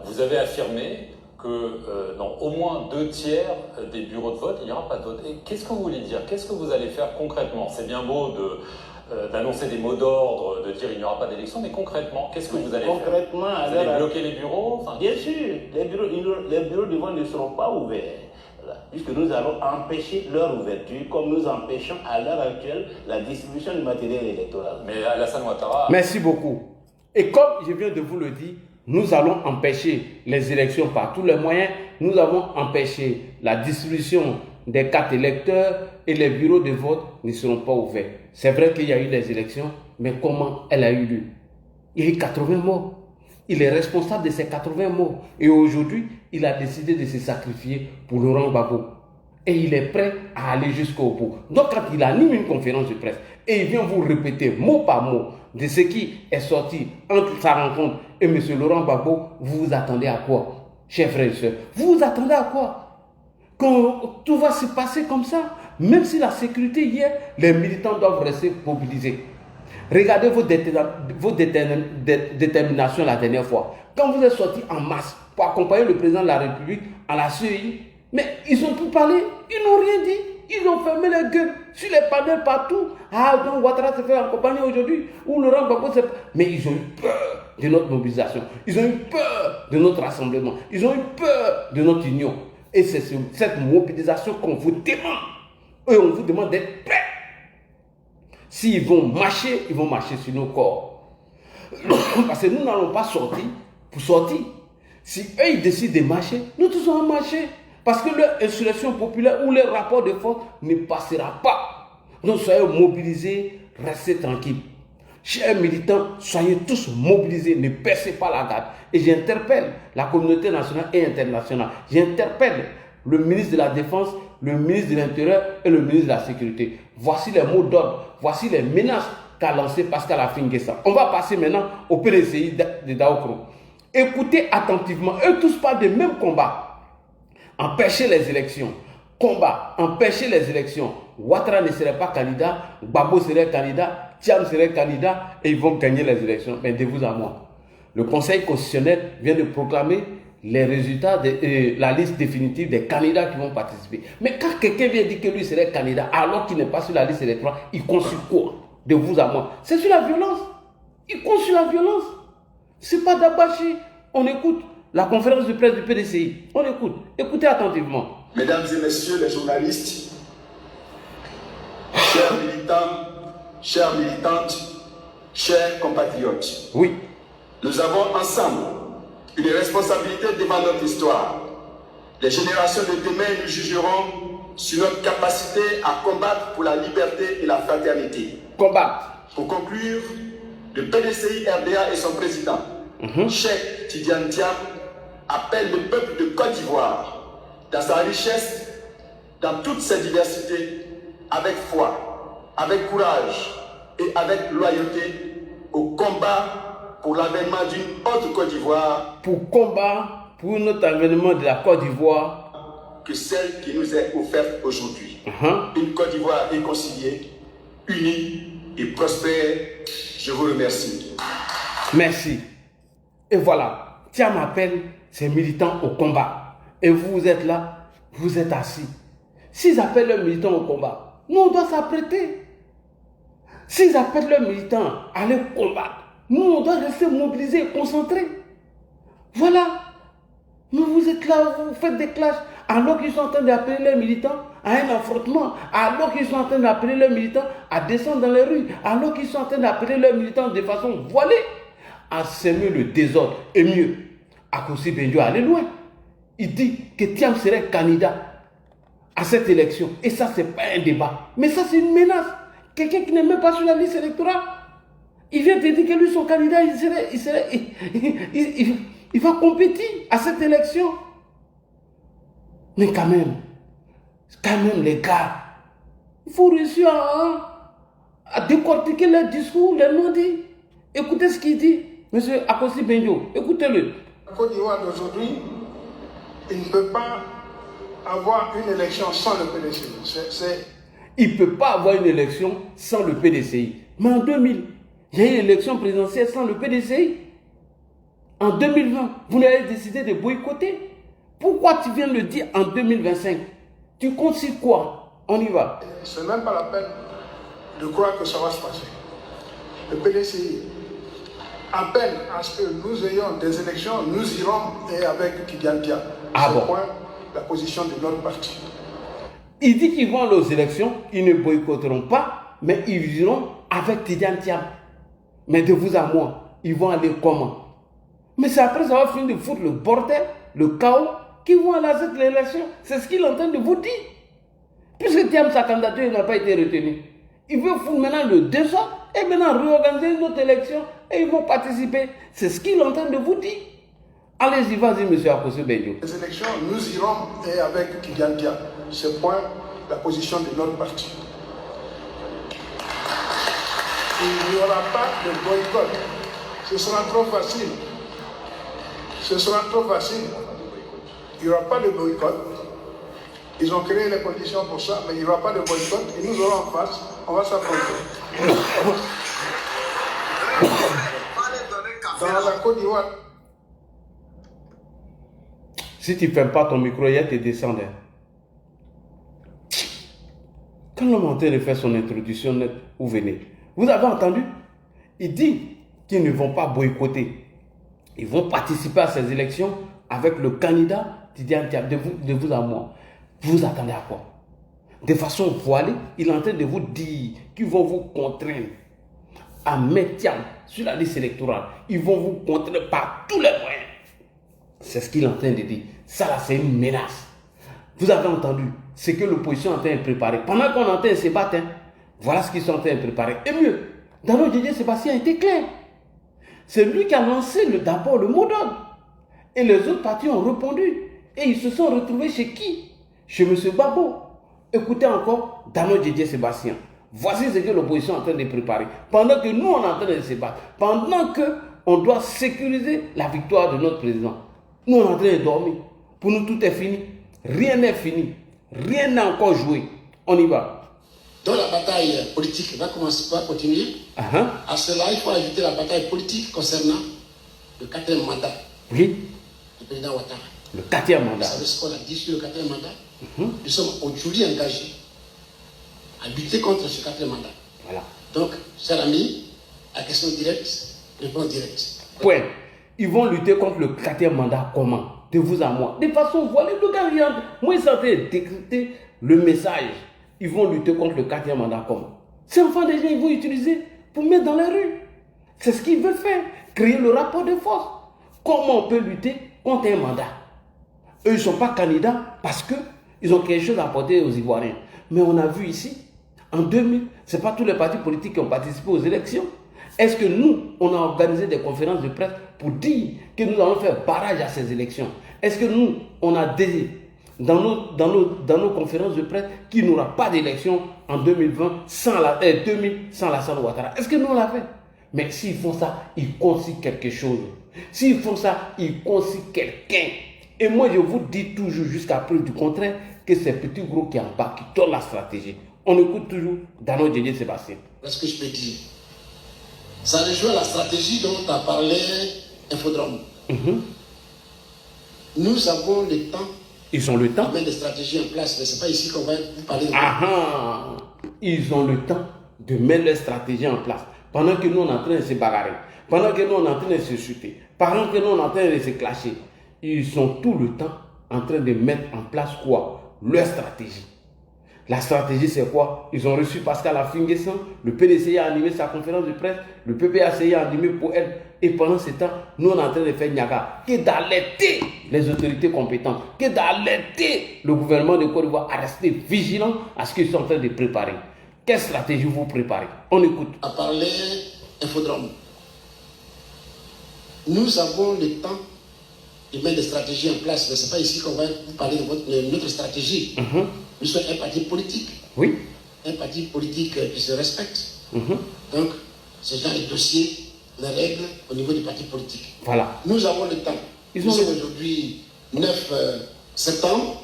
Vous avez affirmé que dans au moins 2/3 des bureaux de vote, il n'y aura pas de vote. Et qu'est-ce que vous voulez dire? Qu'est-ce que vous allez faire concrètement? C'est bien beau d'annoncer des mots d'ordre, de dire il n'y aura pas d'élection, mais concrètement, qu'est-ce que vous allez faire? Vous allez bloquer les bureaux? Bien sûr, les bureaux de vote ne seront pas ouverts, puisque nous allons empêcher leur ouverture, comme nous empêchons à l'heure actuelle la distribution du matériel électoral. Mais Alassane Ouattara... Merci beaucoup. Et comme je viens de vous le dire, nous allons empêcher les élections par tous les moyens. Nous avons empêché la distribution des cartes électeurs et les bureaux de vote ne seront pas ouverts. C'est vrai qu'il y a eu des élections, mais comment elle a eu lieu? Il y a eu 80 morts. Il est responsable de ces 80 morts. Et aujourd'hui, il a décidé de se sacrifier pour Laurent Gbagbo. Et il est prêt à aller jusqu'au bout. Donc quand il anime une conférence de presse et il vient vous répéter mot par mot de ce qui est sorti entre sa rencontre et M. Laurent Gbagbo, vous vous attendez à quoi, chers frères et sœurs? Vous vous attendez à quoi? Quand tout va se passer comme ça, même si la sécurité hier, les militants doivent rester mobilisés. Regardez vos déterminations la dernière fois. Quand vous êtes sortis en masse pour accompagner le président de la République à la CEI, mais ils ont tout parlé, ils n'ont rien dit. Ils ont fermé les gueules sur les panels partout. Ah, donc Ouattara se fait accompagner aujourd'hui. Ou Laurent Gbagbo se... Mais ils ont eu peur de notre mobilisation. Ils ont eu peur de notre rassemblement. Ils ont eu peur de notre union. Et c'est cette mobilisation qu'on vous demande. Et on vous demande d'être prêts. S'ils vont marcher sur nos corps. Parce que nous n'allons pas sortir pour sortir. Si eux, ils décident de marcher, nous tous allons marcher. Parce que leur insurrection populaire ou leur rapport de force ne passera pas. Donc soyez mobilisés, restez tranquilles. Chers militants, soyez tous mobilisés, ne baissez pas la garde. Et j'interpelle la communauté nationale et internationale. J'interpelle le ministre de la Défense, le ministre de l'Intérieur et le ministre de la Sécurité. Voici les mots d'ordre, voici les menaces qu'a lancé Pascal Affi N'Guessan. On va passer maintenant au PDCI de Daokro. Écoutez attentivement, eux tous parlent des mêmes combats. Empêcher les élections. Combat, empêcher les élections. Ouattara ne serait pas candidat, Gbagbo serait candidat, Thiam serait candidat et ils vont gagner les élections. Mais de vous à moi. Le Conseil constitutionnel vient de proclamer les résultats de la liste définitive des candidats qui vont participer. Mais quand quelqu'un vient dire que lui serait candidat alors qu'il n'est pas sur la liste électorale, il compte sur quoi? De vous à moi. C'est sur la violence. Il compte sur la violence. C'est pas d'abacher. On écoute la conférence de presse du PDCI. On écoute. Écoutez attentivement. Mesdames et messieurs les journalistes, chers militants, chères militantes, chers compatriotes. Oui. Nous avons ensemble une responsabilité devant notre histoire. Les générations de demain nous jugeront sur notre capacité à combattre pour la liberté et la fraternité. Combattre. Pour conclure, le PDCI RDA et son président, Cheikh Tidiane Thiam, appelle le peuple de Côte d'Ivoire, dans sa richesse, dans toute sa diversité, avec foi, avec courage et avec loyauté, au combat pour l'avènement d'une autre Côte d'Ivoire. Pour combat pour notre avènement de la Côte d'Ivoire que celle qui nous est offerte aujourd'hui. Une Côte d'Ivoire réconciliée, unie et prospère. Je vous remercie. Merci. Et voilà, Thiam appelle ses militants au combat. Et vous êtes là, vous êtes assis. S'ils appellent leurs militants au combat, nous on doit s'apprêter. S'ils appellent leurs militants à aller combattre, nous on doit rester mobilisés, concentrés. Voilà. Mais vous êtes là, vous faites des clashs, alors qu'ils sont en train d'appeler les militants à un affrontement, alors qu'ils sont en train d'appeler les militants à descendre dans les rues, alors qu'ils sont en train d'appeler les militants de façon voilée à semer le désordre. Et mieux, Akossi Benjo allait loin. Il dit que Thiam serait candidat à cette élection. Et ça, ce n'est pas un débat. Mais ça, c'est une menace. Quelqu'un qui n'est même pas sur la liste électorale, il vient te dire que lui, son candidat, il va compétir à cette élection. Mais quand même, les gars, il faut réussir à décortiquer les discours, les non-dits. Écoutez ce qu'il dit, M. Akossi Benjo. Écoutez-le. La Côte d'Ivoire d'aujourd'hui, il ne peut pas avoir une élection sans le PDCI. Il ne peut pas avoir une élection sans le PDCI. Mais en 2000, il y a eu une élection présidentielle sans le PDCI. En 2020, vous n'avez décidé de boycotter. Pourquoi tu viens de le dire en 2025? Tu comptes sur quoi? On y va. Ce n'est même pas la peine de croire que ça va se passer. Le PDCI appelle à ce que nous ayons des élections, nous irons et avec Tidiane Thiam. C'est point la position de notre parti. Il dit qu'ils vont aller aux élections, ils ne boycotteront pas, mais ils iront avec Tidiane Thiam. Mais de vous à moi, ils vont aller comment? Mais c'est après avoir fini de foutre le bordel, le chaos, qu'ils vont aller à cette élection. C'est ce qu'il est en train de vous dire. Puisque Thiam, sa candidature n'a pas été retenue. Il veut foutre maintenant le désordre et maintenant réorganiser une autre élection et ils vont participer. C'est ce qu'il est en train de vous dire. Allez-y, vas-y, M. Akossi Benjo. Les élections, nous irons et avec Tidiane Thiam. C'est point la position de notre parti. Il n'y aura pas de boycott. Ce sera trop facile. Ce sera trop facile. Il n'y aura pas de boycott. Ils ont créé les conditions pour ça, mais il n'y aura pas de boycott. Et nous aurons en face, on va s'affronter. Dans la Côte d'Ivoire. Si tu ne fermes pas ton micro, il te descend. Quand l'homme est en train de faire son introduction, vous venez. Vous avez entendu? Il dit qu'ils ne vont pas boycotter. Ils vont participer à ces élections avec le candidat Tidiane Thiam, de vous à moi. Vous attendez à quoi? De façon voilée, il est en train de vous dire qu'ils vont vous contraindre à mettre Thiam sur la liste électorale. Ils vont vous contraindre par tous les moyens. C'est ce qu'il est en train de dire. Ça là, c'est une menace. Vous avez entendu ce que l'opposition est en train de préparer. Pendant qu'on est en train de se battre, voilà ce qu'ils sont en train de préparer. Et mieux, Dano Didier Sébastien a été clair. C'est lui qui a lancé d'abord le mot d'ordre. Et les autres partis ont répondu. Et ils se sont retrouvés chez qui? chez M. Babo. Écoutez encore Dano Djedje Sébastien. Voici ce que l'opposition est en train de préparer. Pendant que nous, on est en train de se battre. Pendant qu'on doit sécuriser la victoire de notre président. Nous, on est en train de dormir. Pour nous, tout est fini. Rien n'est fini. Rien n'est encore joué. On y va. Donc la bataille politique va continuer. À cela, il faut ajouter la bataille politique concernant le 4e mandat. Oui. Du président Ouattara. Le 4e mandat. Vous savez ce qu'on a dit sur le 4e mandat? Nous sommes aujourd'hui engagés à lutter contre ce 4e mandat. Voilà. Donc, chers amis, la question directe, réponse directe. Point. Ils vont lutter contre le 4e mandat comment? De vous à moi. De façon voilée, le gars, regarde. Moi, ils sont en train de décrypter le message. Ils vont lutter contre le 4e mandat comment? Ces enfants déjà, ils vont utiliser pour mettre dans les rues. C'est ce qu'ils veulent faire. Créer le rapport de force. Comment on peut lutter contre un mandat? Eux, ils ne sont pas candidats parce qu'ils ont quelque chose à apporter aux Ivoiriens. Mais on a vu ici, en 2000, ce n'est pas tous les partis politiques qui ont participé aux élections. Est-ce que nous, on a organisé des conférences de presse pour dire que nous allons faire barrage à ces élections? Est-ce que nous, on a dit dans nos conférences de presse qu'il n'y aura pas d'élection en 2020 sans Alassane Ouattara? Est-ce que nous, on l'a fait? Mais s'ils font ça, ils consignent quelque chose. S'ils font ça, ils consignent quelqu'un. Et moi, je vous dis toujours, jusqu'à preuve du contraire, que c'est petit gros qui est en bas, qui tourne la stratégie. On écoute toujours Dano Djedje Sébastien. Qu'est-ce que je peux dire? Ça rejoint la stratégie dont a parlé Infodrome. Nous avons le temps. Ils ont le temps. De mettre des stratégies en place, mais ce n'est pas ici qu'on va vous parler de Ils ont le temps de mettre leurs stratégies en place. Pendant que nous, on est en train de se bagarrer. Pendant que nous, on est en train de se chuter. Pendant que nous, on est en train de se clasher. Ils sont tout le temps en train de mettre en place quoi? Leur stratégie. La stratégie, c'est quoi? Ils ont reçu Pascal Affinguessan, le PDCI a animé sa conférence de presse, le PPACI a animé pour elle. Et pendant ce temps, nous, on est en train de faire Niaga, qui est d'alerter les autorités compétentes, qui est d'alerter le gouvernement de Côte d'Ivoire à rester vigilant à ce qu'ils sont en train de préparer. Quelle stratégie vous préparez? On écoute. À parler Infodrome. Nous avons le temps de mettre des stratégies en place, mais ce n'est pas ici qu'on va vous parler de notre stratégie. Nous sommes un parti politique. Oui. Un parti politique qui se respecte. Donc, ce genre de dossier, les règles au niveau du parti politique. Voilà. Nous avons le temps. Nous sommes aujourd'hui 9 septembre.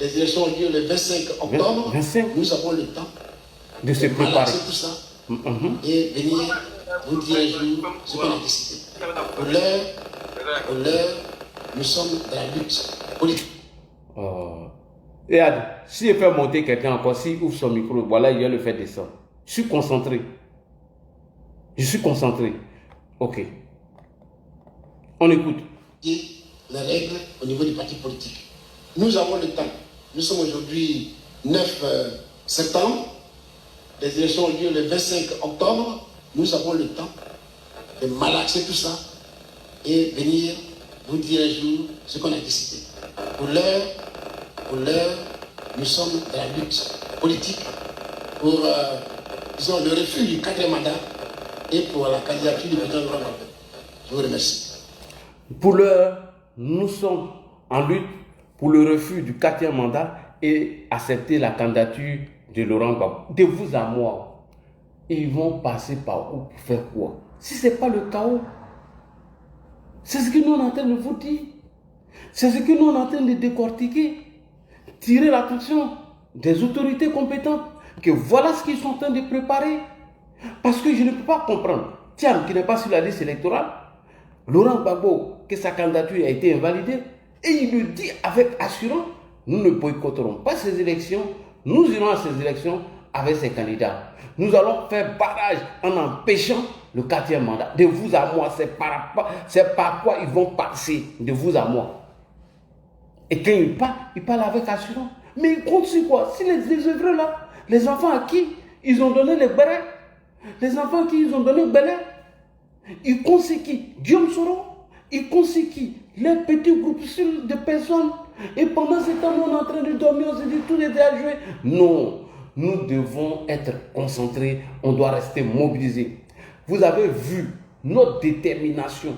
Les élections ont lieu le 25 octobre. 25. Nous avons le temps de se préparer. Tout ça. Et venir vous dire un jour ce qu'on a décidé. Pour l'heure, nous sommes dans la lutte politique. Et si je fais monter quelqu'un encore, s'il ouvre son micro, voilà, il va le faire descendre. Je suis concentré. Je suis concentré. Ok. On écoute. Les règles au niveau du parti politique. Nous avons le temps. Nous sommes aujourd'hui 9 septembre. Les élections ont lieu le 25 octobre. Nous avons le temps de malaxer tout ça et venir vous dire un jour ce qu'on a décidé. Pour l'heure, nous sommes dans la lutte politique pour disons, le refus du 4e mandat et pour la candidature du président Laurent Gbagbo. Je vous remercie. Pour l'heure, nous sommes en lutte pour le refus du 4e mandat et accepter la candidature de Laurent Gbagbo. De vous à moi, ils vont passer par où pour faire quoi? Si ce n'est pas le chaos, c'est ce que nous on est en train de vous dire. C'est ce que nous on est en train de décortiquer. Tirer l'attention des autorités compétentes que voilà ce qu'ils sont en train de préparer. Parce que je ne peux pas comprendre. Tiens, qui n'est pas sur la liste électorale, Laurent Gbagbo, que sa candidature a été invalidée, et il le dit avec assurance, nous ne boycotterons pas ces élections, nous irons à ces élections avec ces candidats. Nous allons faire barrage en empêchant le 4e mandat. De vous à moi, c'est par quoi ils vont passer, de vous à moi. Et quand il parle avec assurance. Mais il compte sur quoi? Si les œuvres là, les enfants à qui ils ont donné les bérets, les enfants à qui ils ont donné le béret, ils comptent sur qui? Guillaume Soro, ils comptent sur qui? Les petits groupes de personnes. Et pendant ce temps, on est en train de dormir, on se dit tout est déjà joué. Non, nous devons être concentrés, on doit rester mobilisés. Vous avez vu notre détermination,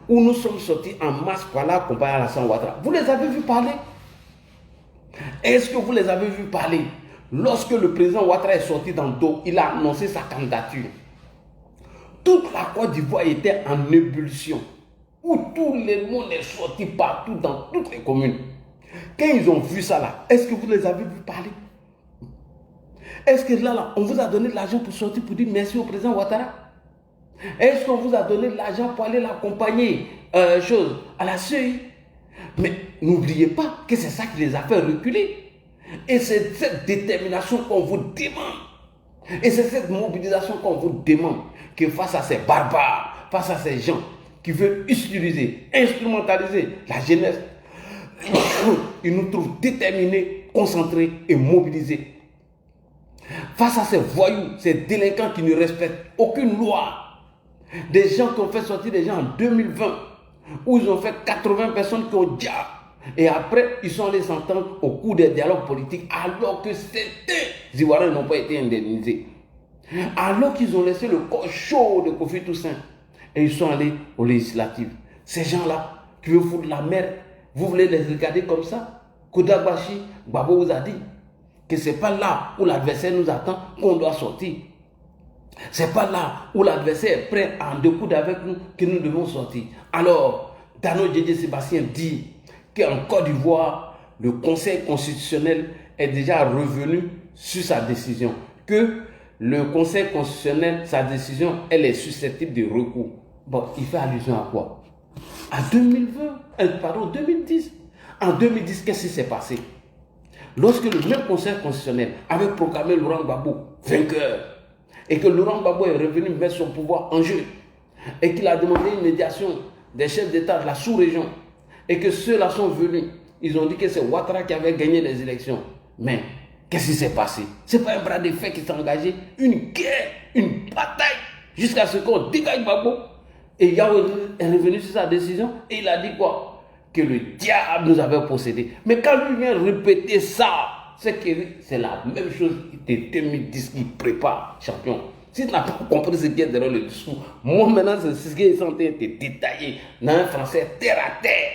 où nous sommes sortis en masse pour aller accompagner Alassane Ouattara. Vous les avez vus parler. Est-ce que vous les avez vus parler? Lorsque le président Ouattara est sorti dans le dos, il a annoncé sa candidature. Toute la Côte d'Ivoire était en ébullition, où tout le monde est sorti partout dans toutes les communes. Quand ils ont vu ça là, est-ce que vous les avez vus parler? Est-ce que là, on vous a donné de l'argent pour sortir pour dire merci au président Ouattara? Est-ce qu'on vous a donné de l'argent pour aller l'accompagner à la CEI? Mais n'oubliez pas que c'est ça qui les a fait reculer. Et c'est cette détermination qu'on vous demande. Et c'est cette mobilisation qu'on vous demande, que face à ces barbares, face à ces gens qui veulent utiliser, instrumentaliser la jeunesse, ils nous trouvent déterminés, concentrés et mobilisés. Face à ces voyous, ces délinquants qui ne respectent aucune loi, des gens qui ont fait sortir des gens en 2020, où ils ont fait 80 personnes qui ont déjà. Et après, ils sont allés s'entendre au cours des dialogues politiques, alors que certains Ivoiriens n'ont pas été indemnisés. Alors qu'ils ont laissé le corps chaud de Kofi Toussaint. Et ils sont allés aux législatives. Ces gens-là, qui veulent foutre la merde, vous voulez les regarder comme ça? Koudagbashi, Babo vous a dit que ce n'est pas là où l'adversaire nous attend qu'on doit sortir. Ce n'est pas là où l'adversaire est prêt à en découdre avec nous que nous devons sortir. Alors, Dano Djedje Sébastien dit qu'en Côte d'Ivoire, le Conseil constitutionnel est déjà revenu sur sa décision. Que le Conseil constitutionnel, sa décision, elle est susceptible de recours. Bon, il fait allusion à quoi? À 2010. En 2010, qu'est-ce qui s'est passé? Lorsque le même Conseil constitutionnel avait proclamé Laurent Gbagbo vainqueur, et que Laurent Gbagbo est revenu mettre son pouvoir en jeu, et qu'il a demandé une médiation des chefs d'État de la sous-région, et que ceux-là sont venus, ils ont dit que c'est Ouattara qui avait gagné les élections. Mais qu'est-ce qui s'est passé? Ce n'est pas un bras de fer qui s'est engagé, une guerre, une bataille, jusqu'à ce qu'on dégage Gbagbo. Et Yahweh est revenu sur sa décision, et il a dit quoi? Que le diable nous avait possédé. Mais quand lui vient répéter ça, c'est que c'est la même chose de 2010 qu'il prépare, champion. Si tu n'as pas compris ce qui est derrière le discours, moi maintenant c'est ce qui est en train de te détailler dans un français terre à terre.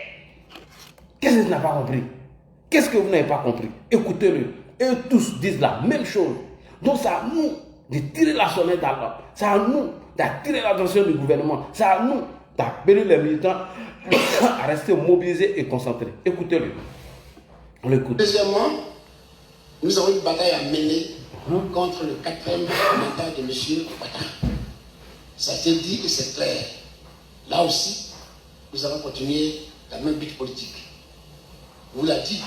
Qu'est-ce que tu n'as pas compris? Qu'est-ce que vous n'avez pas compris? Écoutez-le. Eux tous disent la même chose. Donc c'est à nous de tirer la sonnette d'alarme. C'est à nous d'attirer l'attention du gouvernement. C'est à nous d'appeler les militants à rester mobilisés et concentrés. Écoutez-le. On l'écoute. Deuxièmement, nous avons une bataille à mener contre le 4e mandat de M. Ouattara. Ça a été dit et c'est clair. Là aussi, nous allons continuer la même lutte politique. Vous l'avez dit,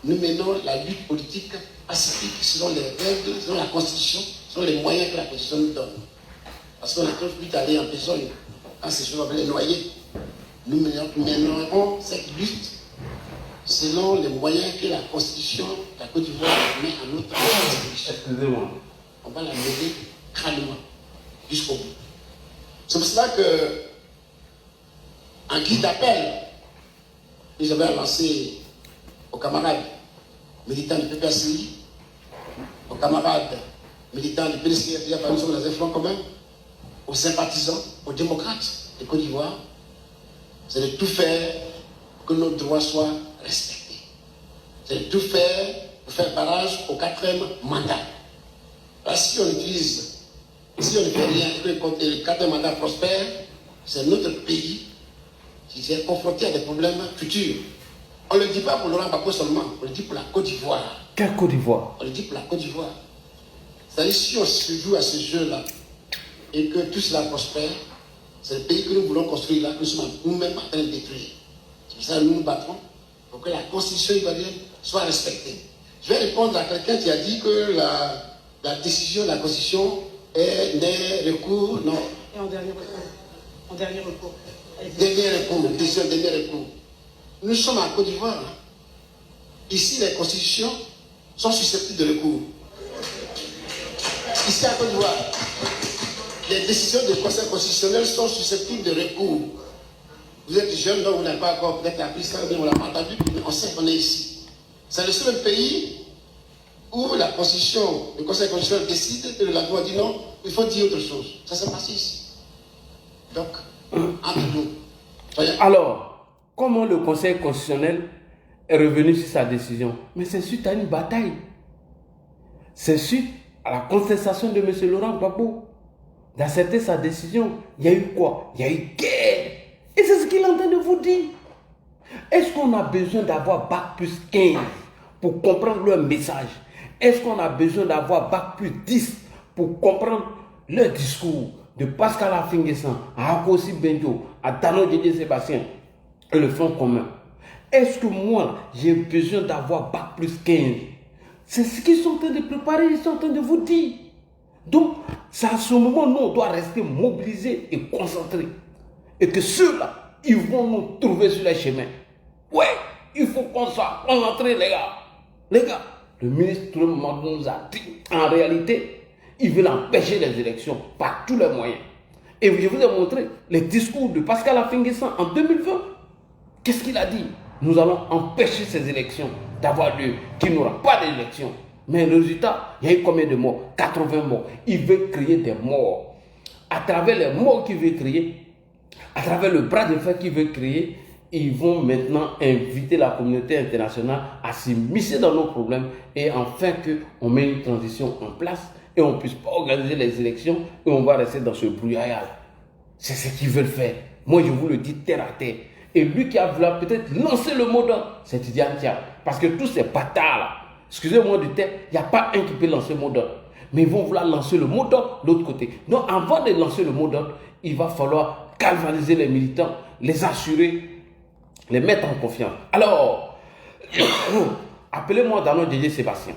nous menons la lutte politique pacifique selon les règles, selon la Constitution, selon les moyens que la Constitution nous donne. Parce qu'on a tous pu aller en besogne quand ces choses vont les noyer. Nous mènerons cette lutte selon les moyens que la Constitution de la Côte d'Ivoire met à notre disposition. Excusez-moi. On va la mener calmement jusqu'au bout. C'est pour cela que, en guise d'appel, nous avons lancé aux camarades militants du PPACI, aux camarades militants du PDC, déjà nous sommes dans un front commun, aux sympathisants, aux démocrates de Côte d'Ivoire, c'est de tout faire pour que nos droits soient respectés. C'est de tout faire pour faire barrage au 4e mandat. Parce que si on utilise, si on ne fait rien et que le 4e mandat prospère, c'est notre pays qui est confronté à des problèmes futurs. On ne le dit pas pour Laurent Gbagbo seulement, on le dit pour la Côte d'Ivoire. Quelle Côte d'Ivoire? On le dit pour la Côte d'Ivoire. C'est-à-dire si on se joue à ce jeu-là et que tout cela prospère, c'est le pays que nous voulons construire là, que nous sommes nous-mêmes en train de détruire. C'est pour ça que nous nous battrons pour que la Constitution ivoirienne soit respectée. Je vais répondre à quelqu'un qui a dit que la décision de la Constitution est des recours, non. Et en dernier recours. En dernier recours. Dernier recours, décision dernier recours. Nous sommes en Côte d'Ivoire. Ici, les constitutions sont susceptibles de recours. Ici, en Côte d'Ivoire, les décisions du Conseil constitutionnel sont susceptibles de recours. Vous êtes jeune, donc vous n'avez pas encore peut-être appris ça, mais on ne l'a pas entendu, mais on sait qu'on est ici. C'est le seul pays où la Constitution, le Conseil constitutionnel décide et la loi dit non, il faut dire autre chose. Ça s'est passé ici. Donc, entre nous. Alors, comment le Conseil constitutionnel est revenu sur sa décision. Mais c'est suite à une bataille. C'est suite à la contestation de M. Laurent Gbagbo. D'accepter sa décision, il y a eu quoi? Il y a eu guerre. Et c'est ce qu'il est en train de vous dire. Est-ce qu'on a besoin d'avoir Bac plus 15 pour comprendre leur message? Est-ce qu'on a besoin d'avoir Bac plus 10 pour comprendre leur discours? De Pascal Affi-N'Guessan à Akossi Benjo, à Dano Djedje Sébastien et le Front commun. Est-ce que moi, j'ai besoin d'avoir Bac plus 15? C'est ce qu'ils sont en train de préparer, ils sont en train de vous dire. Donc, c'est à ce moment, nous, on doit rester mobilisés et concentrés. Et que ceux-là, ils vont nous trouver sur les chemins. Ouais, il faut qu'on soit concentrés, les gars. Les gars, le ministre nous a dit, en réalité, ils veulent empêcher les élections par tous les moyens. Et je vous ai montré les discours de Pascal Affi-N'Guessan en 2020. Qu'est-ce qu'il a dit? Nous allons empêcher ces élections d'avoir lieu, qu'il n'y aura pas d'élections. Mais le résultat, il y a eu combien de morts? 80 morts. Il veut créer des morts. À travers les morts qu'il veut créer, à travers le bras de fer qu'il veut créer, ils vont maintenant inviter la communauté internationale à s'immiscer dans nos problèmes et enfin qu'on mette une transition en place et on ne puisse pas organiser les élections et on va rester dans ce brouillard. C'est ce qu'ils veulent faire. Moi, je vous le dis terre à terre. Et lui qui a voulu peut-être lancer le mot d'ordre, c'est Tidiane Thiam. Parce que tous ces bâtards-là, excusez-moi du terme, il n'y a pas un qui peut lancer le mot d'ordre. Mais ils vont vouloir lancer le mot d'ordre de l'autre côté. Donc avant de lancer le mot d'ordre, il va falloir galvaniser les militants, les assurer, les mettre en confiance. Alors, appelez-moi Dano Djedje Sébastien.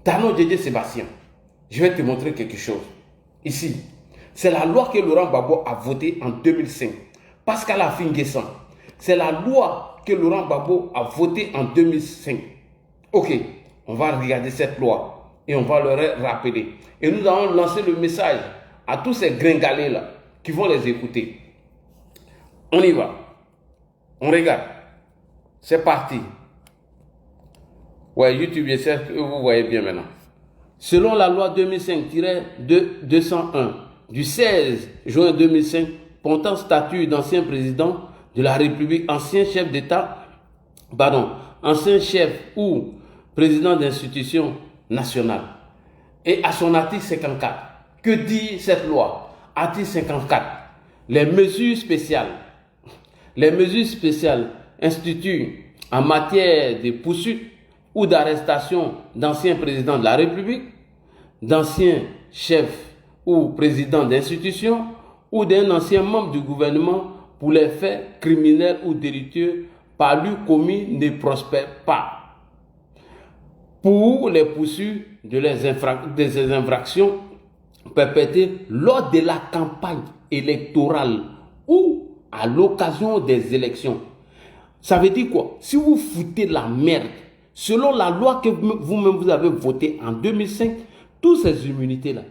Dano Djedje Sébastien, je vais te montrer quelque chose. Ici, c'est la loi que Laurent Gbagbo a votée en 2005. Pascal Affi-N'Guessan, c'est la loi que Laurent Gbagbo a votée en 2005. Ok, on va regarder cette loi et on va leur rappeler. Et nous allons lancer le message à tous ces gringalés-là qui vont les écouter. On y va. On regarde. C'est parti. Ouais, YouTube, j'espère que vous voyez bien maintenant. Selon la loi 2005-201 du 16 juin 2005, portant statut d'ancien président de la République, ancien chef d'État, ancien chef ou président d'institution nationale. Et à son article 54, que dit cette loi? Article 54, les mesures spéciales instituées en matière de poursuite ou d'arrestation d'anciens présidents de la République, d'anciens chefs ou présidents d'institution ou d'un ancien membre du gouvernement pour les faits criminels ou délictueux par lui commis ne prospèrent pas. Pour les poursuites de ces infractions perpétrées lors de la campagne électorale ou à l'occasion des élections. Ça veut dire quoi? Si vous foutez la merde, selon la loi que vous-même vous avez votée en 2005, toutes ces immunités-là,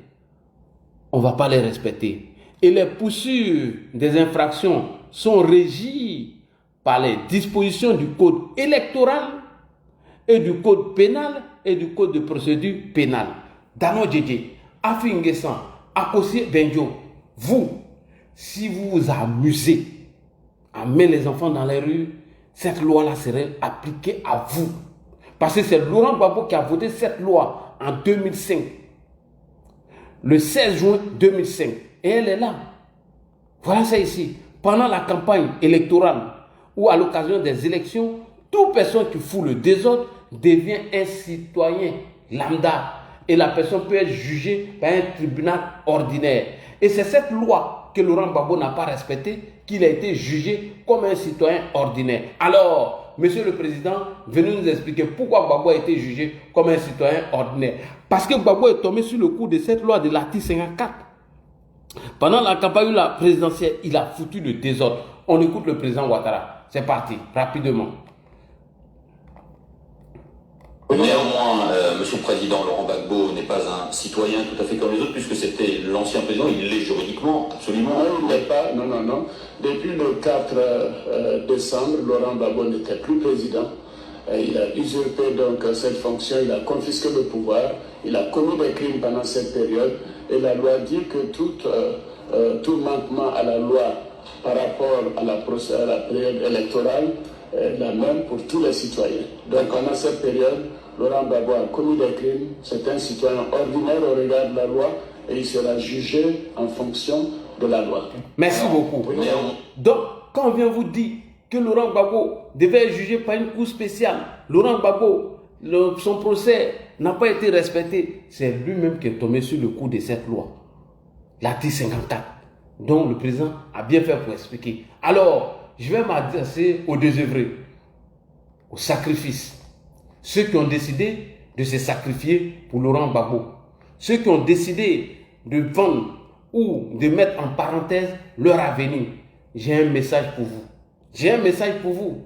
on ne va pas les respecter. Et les poursuites des infractions sont régies par les dispositions du code électoral et du code pénal et du code de procédure pénale. Dano Djedje, Affi-N'Guessan, Akossi Benjo, vous, si vous vous amusez à mettre les enfants dans les rues, cette loi-là serait appliquée à vous. Parce que c'est Laurent Gbagbo qui a voté cette loi en 2005. Le 16 juin 2005. Et elle est là. Voilà ça ici. Pendant la campagne électorale ou à l'occasion des élections, toute personne qui fout le désordre devient un citoyen lambda. Et la personne peut être jugée par un tribunal ordinaire. Et c'est cette loi que Laurent Gbagbo n'a pas respectée, qu'il a été jugé comme un citoyen ordinaire. Alors, Monsieur le Président, venez nous expliquer pourquoi Gbagbo a été jugé comme un citoyen ordinaire. Parce que Gbagbo est tombé sur le coup de cette loi de l'article 54. Pendant la campagne présidentielle, il a foutu le désordre. On écoute le président Ouattara. C'est parti, rapidement. Néanmoins, Monsieur le Président, Laurent Gbagbo n'est pas un citoyen tout à fait comme les autres, puisque c'était l'ancien président, il l'est juridiquement, absolument. Non, il n'est pas, non. Depuis le 4 décembre, Laurent Gbagbo n'était plus président. Il a usurpé donc cette fonction, il a confisqué le pouvoir, il a commis des crimes pendant cette période, et la loi dit que tout manquement à la loi par rapport à la période électorale la même pour tous les citoyens. Donc pendant cette période, Laurent Gbagbo a commis des crimes, c'est un citoyen ordinaire au regard de la loi et il sera jugé en fonction de la loi. Merci beaucoup. Donc, quand on vient vous dire que Laurent Gbagbo devait être jugé par une cour spéciale, Laurent Gbagbo, son procès n'a pas été respecté, c'est lui-même qui est tombé sur le coup de cette loi, l'article 54, dont le président a bien fait pour expliquer. Alors, je vais m'adresser aux désœuvrés, aux sacrifices. Ceux qui ont décidé de se sacrifier pour Laurent Gbagbo. Ceux qui ont décidé de vendre ou de mettre en parenthèse leur avenir. J'ai un message pour vous. J'ai un message pour vous.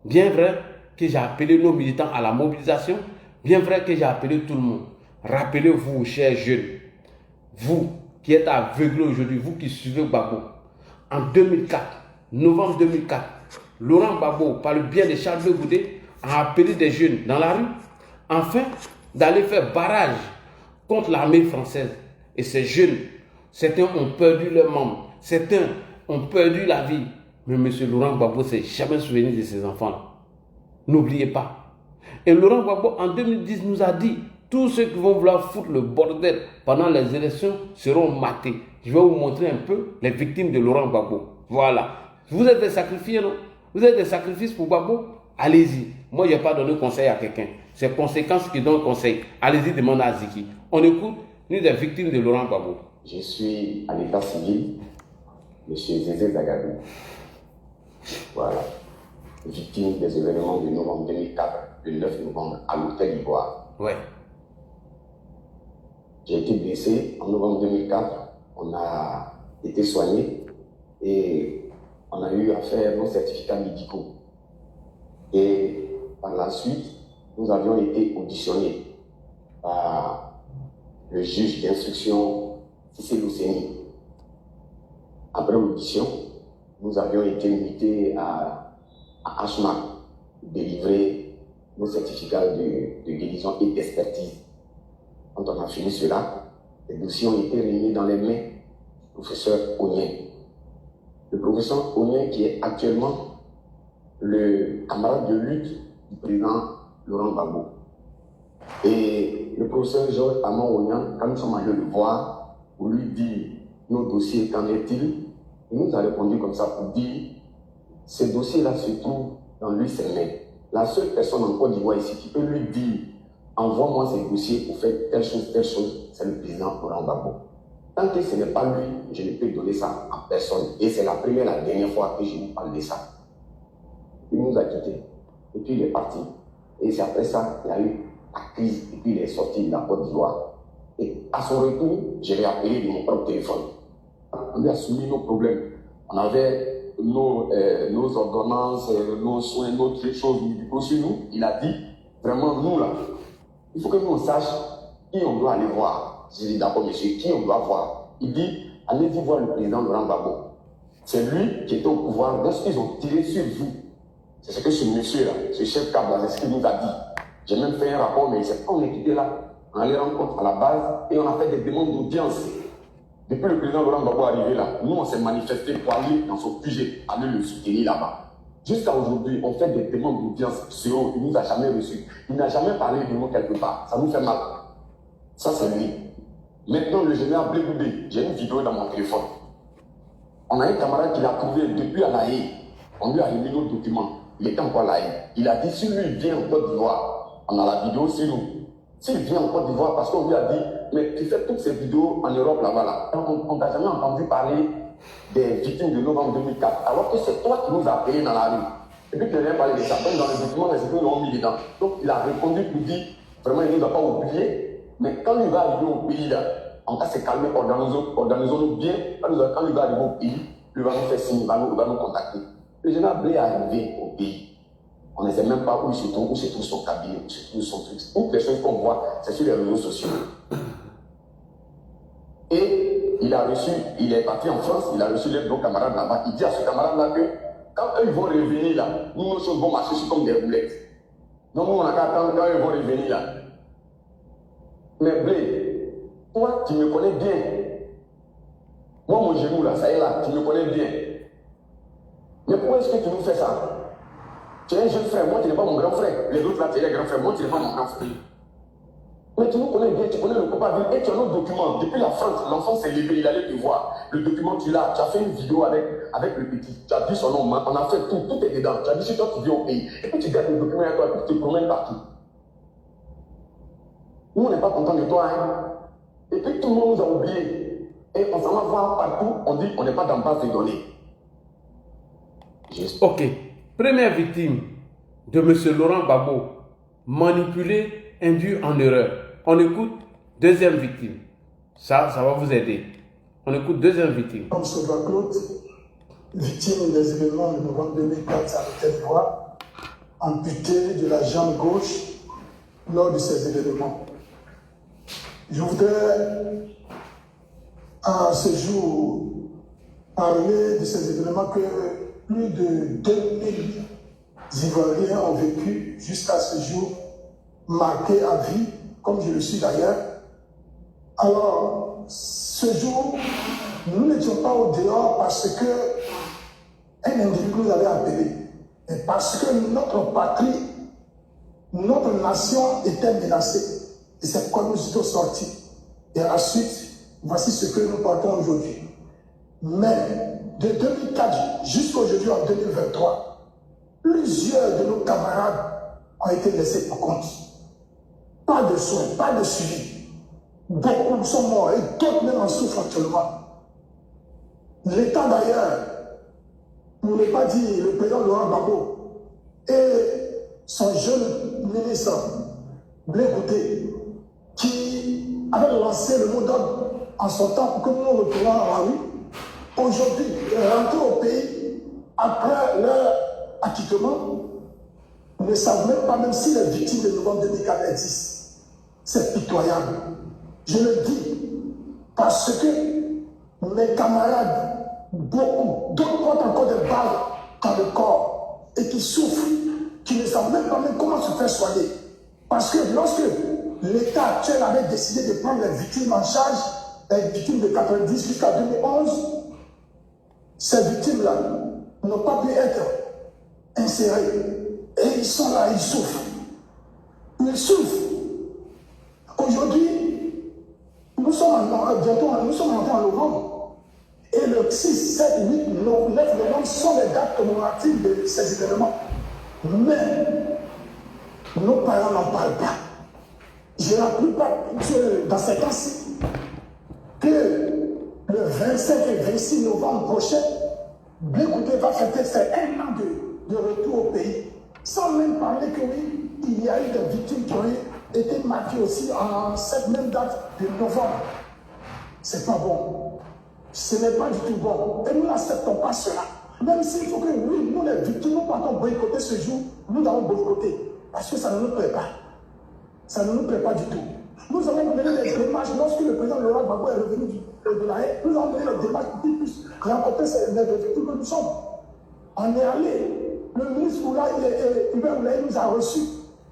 Bien vrai que j'ai appelé nos militants à la mobilisation. Bien vrai que j'ai appelé tout le monde. Rappelez-vous, chers jeunes, vous qui êtes aveuglés aujourd'hui, vous qui suivez Gbagbo. En 2004, novembre 2004, Laurent Gbagbo, par le bien de Charles Blé Goudé, a appelé des jeunes dans la rue, afin d'aller faire barrage contre l'armée française. Et ces jeunes, certains ont perdu leurs membres, certains ont perdu la vie. Mais M. Laurent Gbagbo ne s'est jamais souvenu de ces enfants-là. N'oubliez pas. Et Laurent Gbagbo, en 2010, nous a dit, tous ceux qui vont vouloir foutre le bordel pendant les élections seront matés. Je vais vous montrer un peu les victimes de Laurent Gbagbo. Voilà. Vous êtes des sacrifiés, non? Vous êtes des sacrifices pour Gbagbo? Allez-y. Moi, je n'ai pas donné conseil à quelqu'un. C'est conséquences qui donnent conseil. Allez-y, demandez à Ziki. On écoute l'une des victimes de Laurent Gbagbo. Je suis à l'état civil, M. Zézé Zagadou. Voilà. Victime des événements de novembre 2004, le 9 novembre, à l'hôtel Ivoire. Ouais. J'ai été blessé en novembre 2004. On a été soigné et on a eu à faire nos certificats médicaux. Et par la suite, nous avions été auditionnés par le juge d'instruction Cissé Lousseni. Après l'audition, nous avions été invités à HMAC délivrer nos certificats de guérison et d'expertise. Quand on a fini cela, les dossiers ont été remis dans les mains du professeur Onien. Le professeur Onien qui est actuellement le camarade de lutte du président Laurent Gbagbo. Et le professeur Georges Amon Onien, quand nous sommes allés le voir, pour lui dire nos dossiers, qu'en est-il, il nous a répondu comme ça pour dire ces dossiers-là se trouvent dans lui ses mains. La seule personne en Côte d'Ivoire ici qui peut lui dire envoie-moi ces dossiers pour faire telle chose, c'est le président Laurent Gbagbo. Tant que ce n'est pas lui, je ne peux donner ça à personne. Et c'est la première et la dernière fois que je vous parle de ça. Il nous a quittés. Et puis il est parti. Et c'est après ça qu'il y a eu la crise. Et puis il est sorti de la Côte d'Ivoire. Et à son retour, je l'ai appelé de mon propre téléphone. On lui a soumis nos problèmes. On avait nos ordonnances, nos soins, nos choses médicaux sur nous. Il a dit, vraiment nous là, il faut que nous on sache qui on doit aller voir. J'ai dit d'accord monsieur, qui on doit voir? Il dit, allez-y voir le président Laurent Gbagbo. C'est lui qui était au pouvoir lorsqu'ils ont tiré sur vous. C'est ce que ce monsieur là, ce chef câble là, c'est ce qu'il nous a dit. J'ai même fait un rapport, mais c'est quand on est quitté là, on allait rendre compte à la base et on a fait des demandes d'audience. Depuis le président Laurent Gbagbo est arrivé là, nous on s'est manifesté pour aller dans son QG, aller le soutenir là-bas. Jusqu'à aujourd'hui, on fait des demandes d'audience sur eux, il ne nous a jamais reçus. Il n'a jamais parlé de nous quelque part, ça nous fait mal. Ça c'est lui. Maintenant le général Blé Goudé, j'ai une vidéo dans mon téléphone. On a un camarade qui l'a trouvé depuis à La Haye. On lui a remis nos documents. Il était encore à La Haye. Il a dit, si lui il vient en Côte d'Ivoire, on a la vidéo sur nous. S'il vient en Côte d'Ivoire, parce qu'on lui a dit, mais tu fais toutes ces vidéos en Europe là-bas là. On t'a jamais entendu parler des victimes de novembre 2004, alors que c'est toi qui nous as appelés dans la rue. Et puis tu n'as rien parlé de ça. Même dans les documents, les écrits l'ont mis dedans. Donc il a répondu pour dire, vraiment il ne nous a pas oublié. Mais quand il va arriver au pays là, on va se calmer, organisons-nous bien. Quand il va arriver au pays, il va nous faire signe, il va nous contacter. Le général Blé est arrivé au pays. On ne sait même pas où se trouve son cabinet, où se trouve son truc. Toutes les choses qu'on voit, c'est sur les réseaux sociaux. Et il est parti en France, il a reçu les deux camarades là-bas. Il dit à ce camarade-là que quand eux ils vont revenir là, nous, nos choses vont marcher comme des roulettes. Donc nous, on a qu'à attendre quand eux vont revenir là. Mais Blé, toi, tu me connais bien. Moi, mon genou là, ça y est là, tu me connais bien. Mais pourquoi est-ce que tu nous fais ça? Tu es un jeune frère, moi tu n'es pas mon grand frère. Les autres là, tu es les grands frères, moi tu n'es pas mon grand frère. Mais tu nous connais bien, tu connais le copain et tu as nos documents. Depuis la France, l'enfant s'est levé, il allait te voir. Le document, tu l'as. Tu as fait une vidéo avec le petit. Tu as dit son nom, on a fait tout est dedans. Tu as dit si toi tu viens au pays. Et puis tu gardes le document avec toi, et puis tu te promènes partout. Nous, on n'est pas content de toi. Hein? Et puis tout le monde nous a oubliés. Et on s'en va voir partout, on dit on n'est pas dans base de données. Ok. Première victime de M. Laurent Gbagbo, manipulé, induit en erreur. On écoute deuxième victime. Ça va vous aider. On écoute deuxième victime. Comme Sauveur Claude, victime des événements de novembre 2004 à Côte d'Ivoire, amputé de la jambe gauche lors de ces événements. Je voudrais à ce jour parler de ces événements que plus de 2000 Ivoiriens ont vécu jusqu'à ce jour, marqués à vie, comme je le suis d'ailleurs. Alors, ce jour, nous n'étions pas au dehors parce que un individu nous avait appelés, mais parce que notre patrie, notre nation était menacée. Et c'est pourquoi nous étions sortis. Et ensuite, voici ce que nous portons aujourd'hui. Mais de 2004 jusqu'à aujourd'hui, en 2023, plusieurs de nos camarades ont été laissés pour compte. Pas de soins, pas de suivi. Beaucoup sont morts et d'autres même en souffrent actuellement. L'État d'ailleurs, pour ne pas dire le président Laurent Gbagbo et son jeune ministre Blé Goudé, qui avait lancé le mot d'ordre en son temps pour que nous nous retrouvions à la rue, aujourd'hui, rentrer au pays après leur acquittement, ne savent même pas, même si les victimes de novembre 2004 existent. C'est pitoyable. Je le dis parce que mes camarades, beaucoup, d'autres portent encore des balles dans le corps et qui souffrent, qui ne savent même pas même comment se faire soigner. Parce que lorsque l'État actuel avait décidé de prendre les victimes en charge, les victimes de 90 jusqu'à 2011, ces victimes-là n'ont pas pu être insérées. Et ils sont là, ils souffrent. Ils souffrent. Aujourd'hui, nous sommes entrés en novembre. Et le 6, 7, 8, 9 novembre sont les dates commémoratives de ces événements. Mais nos parents n'en parlent pas. Je n'appuie pas dans ces temps-ci que le 25 et 26 novembre prochain, Blé Goudé va fêter ses 1 an de retour au pays. Sans même parler que oui, il y a eu des victimes qui ont été marquées aussi en cette même date de novembre. C'est pas bon. Ce n'est pas du tout bon. Et nous n'acceptons pas cela. Même s'il faut que oui, nous les victimes, nous partons boycotter ce jour, nous allons boycotter. Parce que ça ne nous plaît pas. Ça ne nous plaît pas du tout. Nous avons mené les démarches lorsque le président Laurent Gbagbo est revenu de la haie. Nous avons mené les démarches pour qu'il puisse rencontrer les victimes que nous sommes. On est allé. Le ministre Hubert Oulaye nous a reçus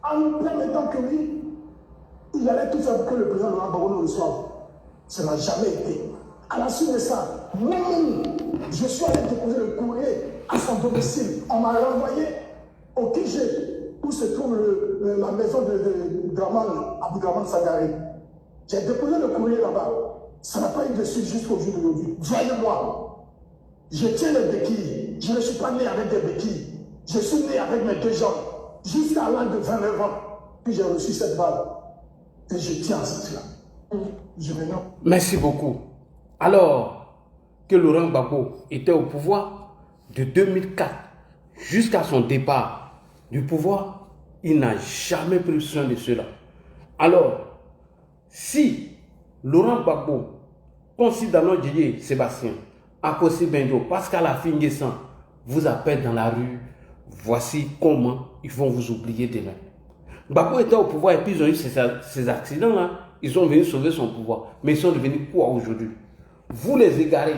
en nous promettant que oui, il allait tout faire pour que le président Laurent Gbagbo nous reçoive. Ça n'a jamais été. À la suite de ça, moi-même, je suis allé déposer le courrier à son domicile. On m'a renvoyé au QG, où se trouve la maison de Aboudraman Sagari. J'ai déposé le courrier là-bas. Ça n'a pas eu de suite jusqu'au jour d'aujourd'hui. Voyez-moi, je tiens les béquilles. Je ne suis pas né avec des béquilles. Je suis né avec mes 2 jambes. Jusqu'à l'âge de 29 ans, puis j'ai reçu cette balle. Et je tiens à cela. Je me nomme. Merci beaucoup. Alors que Laurent Gbagbo était au pouvoir de 2004 jusqu'à son départ du pouvoir, il n'a jamais pris soin de cela. Alors, si Laurent Gbagbo, Considano Didier Sébastien, Akossi Bendo, Pascal Afinguessan vous appellent dans la rue, voici comment ils vont vous oublier demain. Gbagbo était au pouvoir et puis ils ont eu ces accidents-là. Ils sont venus sauver son pouvoir. Mais ils sont devenus quoi aujourd'hui? Vous les égarez,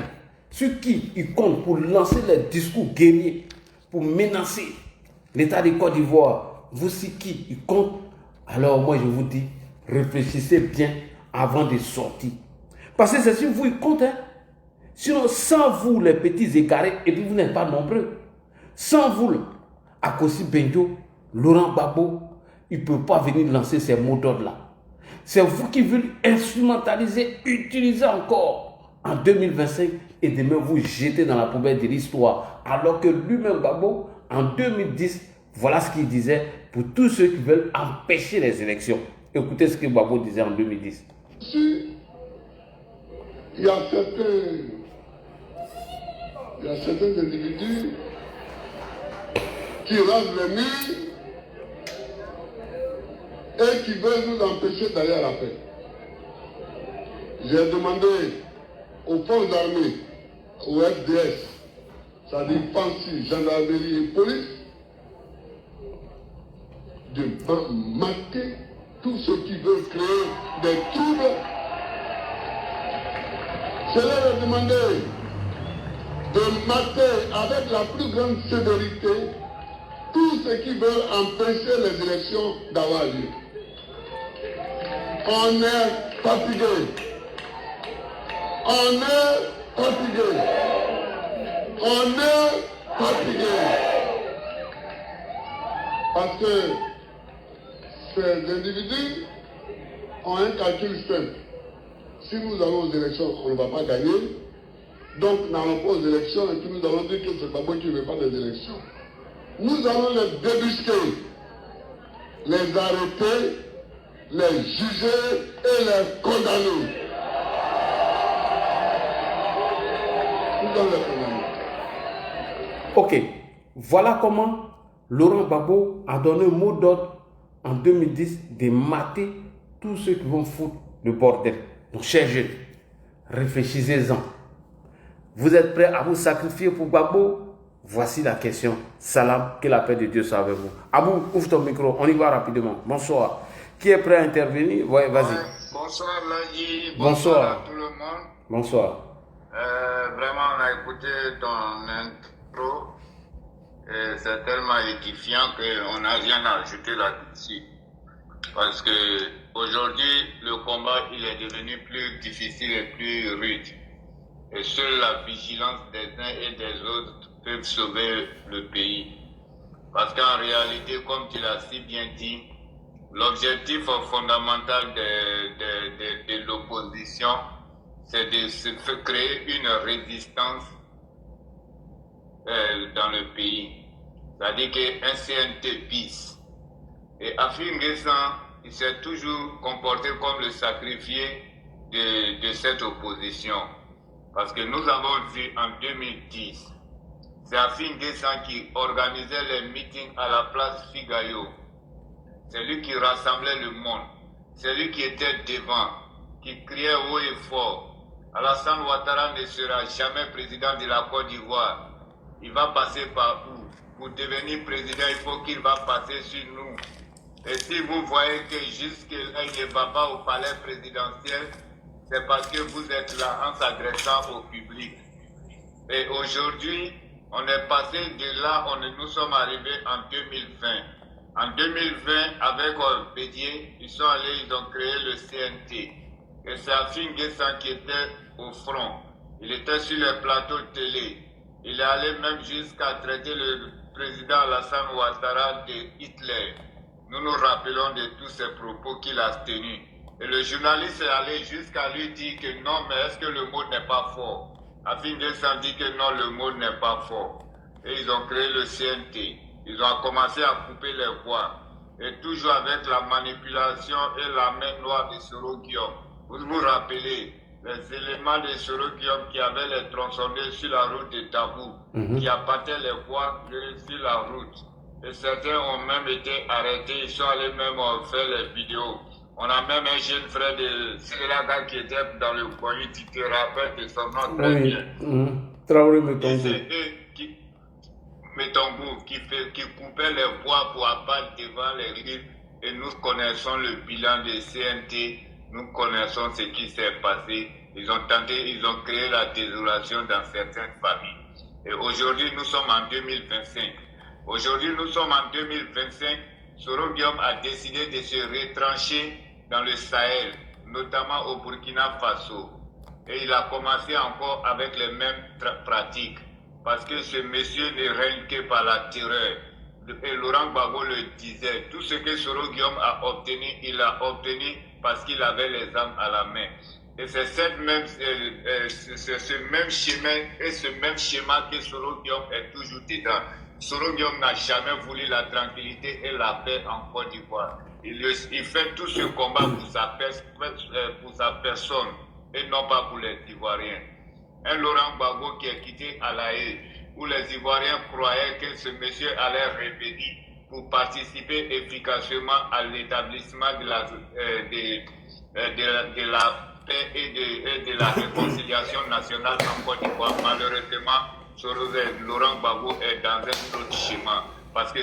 sur qui ils comptent pour lancer les discours guerriers, pour menacer l'État de Côte d'Ivoire, vous sur qui ils comptent? Alors moi je vous dis, réfléchissez bien avant de sortir. Parce que c'est sur vous ils comptent. Hein? Sinon, sans vous les petits égarés, et puis vous n'êtes pas nombreux, sans vous, Akossi Benjo, Laurent Gbagbo, il ne peut pas venir lancer ces mots d'ordre-là. C'est vous qui voulez instrumentaliser, utiliser encore en 2025 et demain vous jeter dans la poubelle de l'histoire. Alors que lui-même, Gbagbo, en 2010, voilà ce qu'il disait pour tous ceux qui veulent empêcher les élections. Écoutez ce que Gbagbo disait en 2010. Si il y a certains individus qui rasent les murs et qui veulent nous empêcher d'aller à la paix. J'ai demandé aux forces armées, au FDS, c'est-à-dire Fancy, gendarmerie et police, de marquer tous ceux qui veulent créer des troubles. Je leur ai demandé de marquer avec la plus grande sévérité tous ceux qui veulent empêcher les élections d'avoir lieu. On est fatigué. On est fatigué. On est fatigué. Parce que ces individus ont un calcul simple. Si nous allons aux élections, on ne va pas gagner. Donc, n'allons pas aux élections et puis nous allons dire que c'est Gbagbo qui ne veut pas des élections. Nous allons les débusquer, les arrêter, les juger et les condamner. Nous allons les condamner. Ok, voilà comment Laurent Gbagbo a donné un mot d'ordre en 2010 de mater tous ceux qui vont foutre le bordel. Donc, chers jeunes, réfléchissez-en. Vous êtes prêts à vous sacrifier pour Gbagbo? Voici la question. Salam, que la paix de Dieu soit avec vous. Abou, ouvre ton micro, on y va rapidement. Bonsoir. Qui est prêt à intervenir? Ouais, vas-y. Bonsoir Ladi, Bonsoir à tout le monde. Bonsoir. Vraiment, on a écouté ton intro. C'est tellement édifiant qu'on n'a rien à ajouter là-dessus. Parce que aujourd'hui, le combat il est devenu plus difficile et plus rude. Et seule la vigilance des uns et des autres peut sauver le pays. Parce qu'en réalité, comme tu l'as si bien dit, l'objectif fondamental de l'opposition, c'est de se créer une résistance dans le pays. C'est-à-dire qu'un CNT bis. Et Afin N'Guessan, il s'est toujours comporté comme le sacrifié de cette opposition. Parce que nous avons vu en 2010, c'est Afin N'Guessan qui organisait les meetings à la place Figayo. C'est lui qui rassemblait le monde. C'est lui qui était devant, qui criait haut et fort. Alassane Ouattara ne sera jamais président de la Côte d'Ivoire. Il va passer par où? Pour devenir président, il faut qu'il va passer sur nous. Et si vous voyez que jusqu'à il ne va pas au palais présidentiel, c'est parce que vous êtes là en s'adressant au public. Et aujourd'hui, on est passé de là, nous sommes arrivés en 2020. En 2020, avec Bédier, ils sont allés, ils ont créé le CNT. Et c'est Afin N'Guessan qui était au front. Il était sur les plateaux de télé. Il est allé même jusqu'à traiter le président Alassane Ouattara de Hitler. Nous nous rappelons de tous ces propos qu'il a tenus. Et le journaliste est allé jusqu'à lui dire que non, mais est-ce que le mot n'est pas fort? Afin N'Guessan dit que non, le mot n'est pas fort. Et ils ont créé le CNT. Ils ont commencé à couper les voix. Et toujours avec la manipulation et la main noire de Soro Guillaume. Vous vous rappelez les éléments de Soro Guillaume qui avaient les tronçonnés sur la route de Tabou, qui abattaient les voies sur la route. Et certains ont même été arrêtés, ils sont allés même faire les vidéos. On a même un jeune frère de Sri-Lanka qui était dans le coin, tu te rappelles de son nom très bien. Traoré Metongo. Metongo qui coupait les voies pour abattre devant les rives. Et nous connaissons le bilan des CNT, nous connaissons ce qui s'est passé. Ils ont créé la désolation dans certaines familles. Et aujourd'hui, nous sommes en 2025. Aujourd'hui, nous sommes en 2025. Soro Guillaume a décidé de se retrancher dans le Sahel, notamment au Burkina Faso. Et il a commencé encore avec les mêmes pratiques. parce que ce monsieur ne règne que par la terreur. Et Laurent Gbagbo le disait, tout ce que Soro Guillaume a obtenu, il l'a obtenu parce qu'il avait les armes à la main. Et c'est ce même chemin et ce même schéma que Soro Guillaume est toujours dedans. Soro Guillaume n'a jamais voulu la tranquillité et la paix en Côte d'Ivoire. Il fait tout ce combat pour sa personne et non pas pour les Ivoiriens. Un Laurent Gbagbo qui est quitté à La Haye, où les Ivoiriens croyaient que ce monsieur allait revenir pour participer efficacement à l'établissement de la paix et de la réconciliation nationale en Côte d'Ivoire. Malheureusement, Laurent Gbagbo est dans un autre schéma. Parce que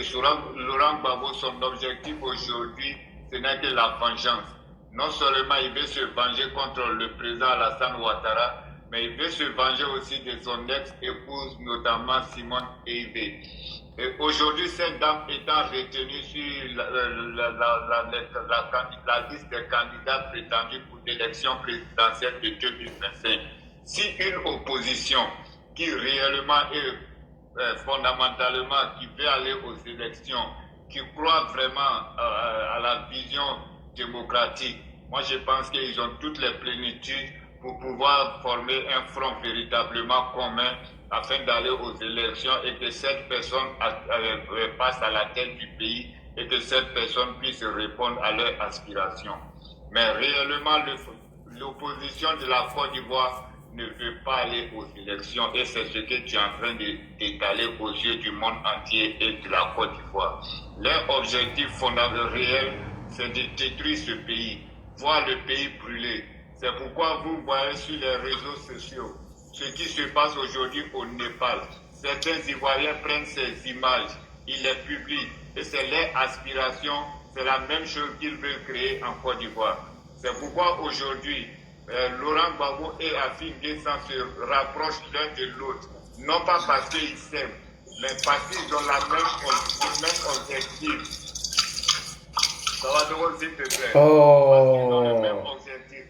Laurent Gbagbo, son objectif aujourd'hui, ce n'est que la vengeance. Non seulement il veut se venger contre le président Alassane Ouattara, mais il veut se venger aussi de son ex-épouse, notamment Simone Eibé. Et aujourd'hui, cette dame étant retenue sur la liste des candidats prétendus pour l'élection présidentielle de 2025, si une opposition qui réellement et fondamentalement qui veut aller aux élections, qui croit vraiment à la vision démocratique, moi je pense qu'ils ont toutes les plénitudes pour pouvoir former un front véritablement commun afin d'aller aux élections et que cette personne passe à la tête du pays et que cette personne puisse répondre à leurs aspirations. Mais réellement, l'opposition de la Côte d'Ivoire ne veut pas aller aux élections et c'est ce que tu es en train d'étaler aux yeux du monde entier et de la Côte d'Ivoire. Leur objectif fondamental réel, c'est de détruire ce pays, voir le pays brûler. C'est pourquoi vous voyez sur les réseaux sociaux ce qui se passe aujourd'hui au Népal. Certains Ivoiriens prennent ces images, ils les publient et c'est leur aspiration, c'est la même chose qu'ils veulent créer en Côte d'Ivoire. C'est pourquoi aujourd'hui, Laurent Gbagbo et Afin Guessan se rapprochent l'un de l'autre, non pas parce qu'ils s'aiment, mais parce qu'ils ont le même objectif. Ça va donc s'il te plaît. Parce qu'ils ont le même objectif.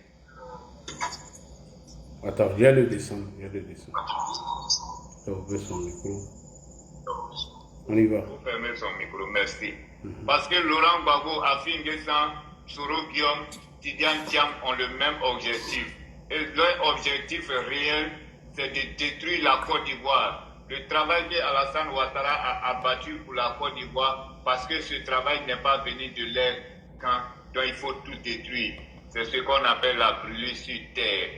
Attends, viens le descendre. Tu as ouvert son micro. On y va. Vous fermez son micro, merci. Parce que Laurent Gbagbo, Afin Guessan, Soro Guillaume, Tidiane Thiam ont le même objectif. Et leur objectif réel, c'est de détruire la Côte d'Ivoire. Le travail que Alassane Ouattara a abattu pour la Côte d'Ivoire, parce que ce travail n'est pas venu de l'air quand donc il faut tout détruire. C'est ce qu'on appelle la brûlure sur terre.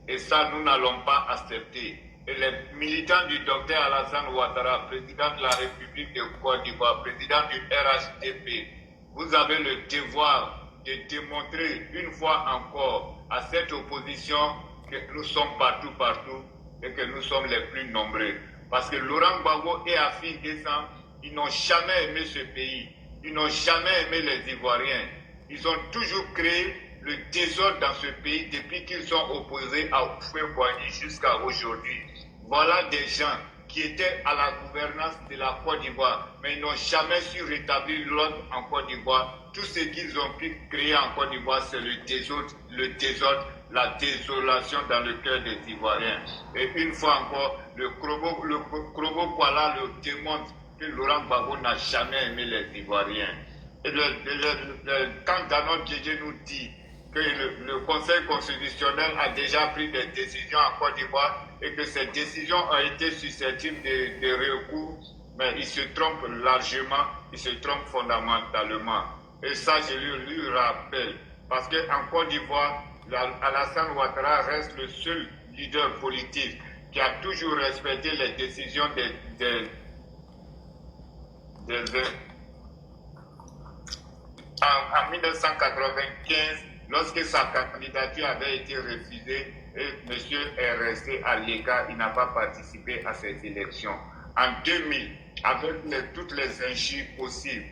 Et ça, nous n'allons pas accepter. Et les militants du docteur Alassane Ouattara, président de la République de Côte d'Ivoire, président du RHDP, vous avez le devoir de démontrer une fois encore à cette opposition que nous sommes partout et que nous sommes les plus nombreux. Parce que Laurent Gbagbo et Afin Guessan, ils n'ont jamais aimé ce pays. Ils n'ont jamais aimé les Ivoiriens. Ils ont toujours créé le désordre dans ce pays depuis qu'ils sont opposés à Houphouët-Boigny jusqu'à aujourd'hui. Voilà des gens qui étaient à la gouvernance de la Côte d'Ivoire, mais ils n'ont jamais su rétablir l'ordre en Côte d'Ivoire. Tout ce qu'ils ont pu créer en Côte d'Ivoire, c'est le désordre, la désolation dans le cœur des Ivoiriens. Et une fois encore, le Krobo Kuala le démontre que Laurent Gbagbo n'a jamais aimé les Ivoiriens. Et quand Danon Djedje nous dit que le Conseil constitutionnel a déjà pris des décisions en Côte d'Ivoire et que ces décisions ont été susceptibles de recours, mais il se trompe largement, il se trompe fondamentalement. Et ça, je lui rappelle, parce qu'en Côte d'Ivoire, Alassane Ouattara reste le seul leader politique qui a toujours respecté les décisions en 1995, lorsque sa candidature avait été refusée, M. est resté à l'écart, il n'a pas participé à ces élections. En 2000, avec toutes les injures possibles,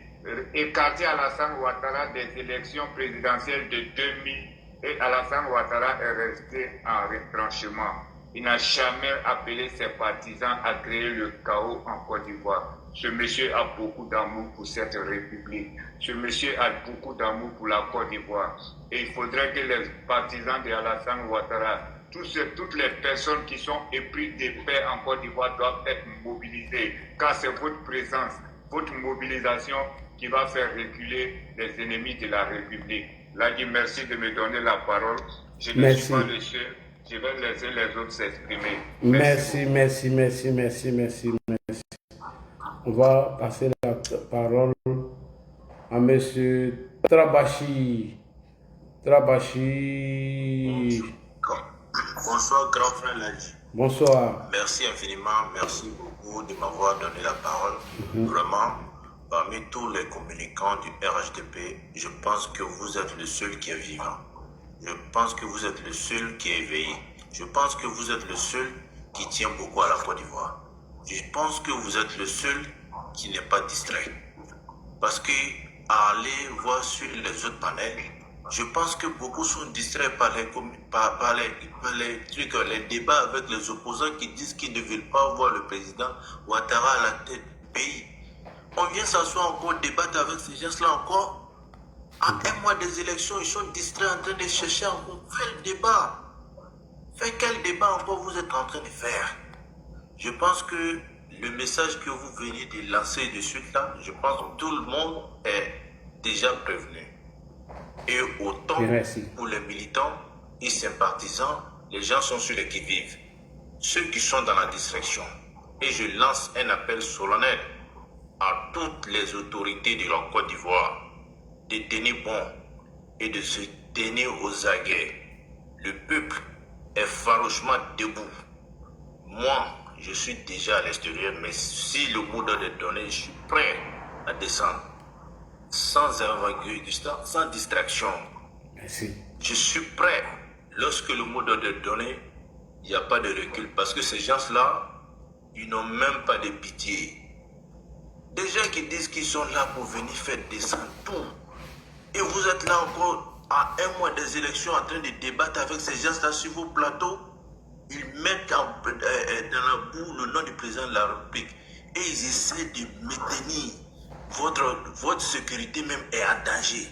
écarté Alassane Ouattara des élections présidentielles de 2000, et Alassane Ouattara est resté en retranchement. Il n'a jamais appelé ses partisans à créer le chaos en Côte d'Ivoire. Ce monsieur a beaucoup d'amour pour cette république. Ce monsieur a beaucoup d'amour pour la Côte d'Ivoire. Et il faudrait que les partisans de Alassane Ouattara toutes les personnes qui sont éprises de paix en Côte d'Ivoire doivent être mobilisées, car c'est votre présence, votre mobilisation qui va faire reculer les ennemis de la République. Là, dit merci de me donner la parole. Je ne suis pas le seul. Je vais laisser les autres s'exprimer. Merci. On va passer la parole à M. Trabachi. Bonsoir, grand frère Ladji. Bonsoir. Merci infiniment, merci beaucoup de m'avoir donné la parole. Vraiment, parmi tous les communicants du RHDP, je pense que vous êtes le seul qui est vivant. Je pense que vous êtes le seul qui est éveillé. Je pense que vous êtes le seul qui tient beaucoup à la Côte d'Ivoire. Je pense que vous êtes le seul qui n'est pas distrait. Parce que à aller voir sur les autres panels, je pense que beaucoup sont distraits par les trucs, les débats avec les opposants qui disent qu'ils ne veulent pas voir le président Ouattara à la tête du pays. On vient s'asseoir encore, débattre avec ces gens-là encore. À un mois des élections, ils sont distraits en train de chercher encore. Faites le débat. Faites quel débat encore vous êtes en train de faire? Je pense que le message que vous venez de lancer de suite là, je pense que tout le monde est déjà prévenu. Et autant pour les militants et sympathisants, les gens sont sur les qui-vive. Ceux qui sont dans la distraction. Et je lance un appel solennel à toutes les autorités de la Côte d'Ivoire de tenir bon et de se tenir aux aguets. Le peuple est farouchement debout. Moi, je suis déjà à l'extérieur, mais si le mot d'ordre est donné, je suis prêt à descendre. Sans envergure, sans distraction. Merci. Je suis prêt. Lorsque le mot d'ordre est donné, il n'y a pas de recul. Parce que ces gens-là, ils n'ont même pas de pitié. Des gens qui disent qu'ils sont là pour venir faire descendre tout. Et vous êtes là encore à un mois des élections en train de débattre avec ces gens-là sur vos plateaux. Ils mettent dans la boue le nom du président de la République. Et ils essaient de maintenir. Votre sécurité même est en danger.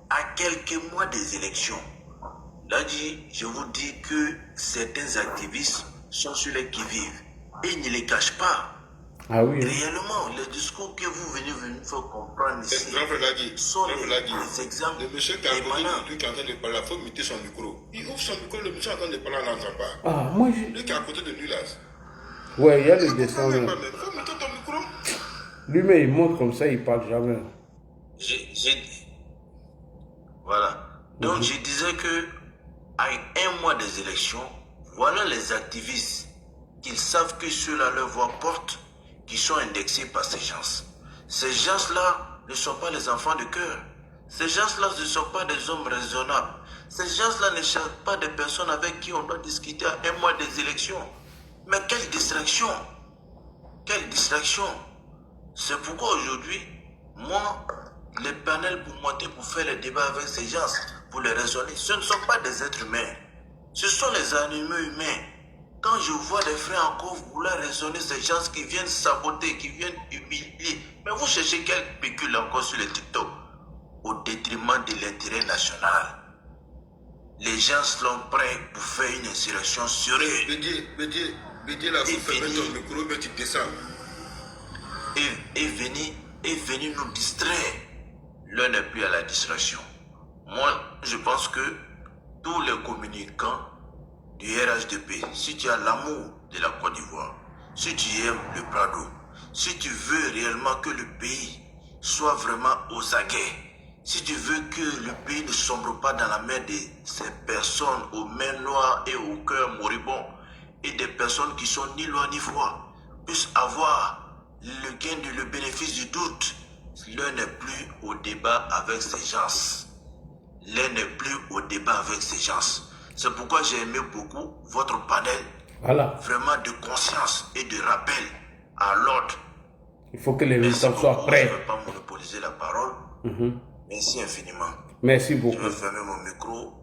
À quelques mois des élections. Là, je vous dis que certains activistes sont sur les qui-vive. Et ils ne les cachent pas. Ah oui. Réellement, les discours que vous venez faire comprendre ici sont les exemples. Le monsieur qui a posé lui qui est en train de parler, il faut muter son micro. Il ouvre son micro, le monsieur est en train de parler, on n'entend pas. Ah, moi je... Lui qui est à côté de lui là. Ouais, il y a le dessin. Il faut muter ton micro. Lui-même, il monte comme ça, il parle jamais. Voilà. Donc, je disais que, à un mois des élections, voilà les activistes qui savent que ceux-là leur voix porte, qui sont indexés par ces gens. Ces gens-là ne sont pas les enfants de cœur. Ces gens-là ne sont pas des hommes raisonnables. Ces gens-là ne sont pas des personnes avec qui on doit discuter à un mois des élections. Mais quelle distraction! Quelle distraction! C'est pourquoi aujourd'hui, moi, les panels pour monter, pour faire les débats avec ces gens, pour les raisonner, ce ne sont pas des êtres humains. Ce sont les animaux humains. Quand je vois des frères encore vouloir raisonner ces gens qui viennent saboter, qui viennent humilier, mais vous cherchez quel pécule encore sur les TikTok, au détriment de l'intérêt national. Les gens sont prêts pour faire une insurrection sur eux. Bédier là, vous fermez ton micro, mais tu descends. Et venir nous distraire. L'un n'est plus à la distraction. Moi, je pense que tous les communicants du RHDP, si tu as l'amour de la Côte d'Ivoire, si tu aimes le Prado, si tu veux réellement que le pays soit vraiment aux aguets, si tu veux que le pays ne sombre pas dans la main de ces personnes aux mains noires et au cœur moribond, et des personnes qui sont ni loi ni foi, puissent avoir le gain le bénéfice du doute, l'un n'est plus au débat avec ces gens. L'un n'est plus au débat avec ces gens. C'est pourquoi j'ai aimé beaucoup votre panel. Voilà. Vraiment de conscience et de rappel à l'ordre. Il faut que les militants soient prêts. Je ne vais pas monopoliser la parole. Merci infiniment. Merci beaucoup. Je vais fermer mon micro.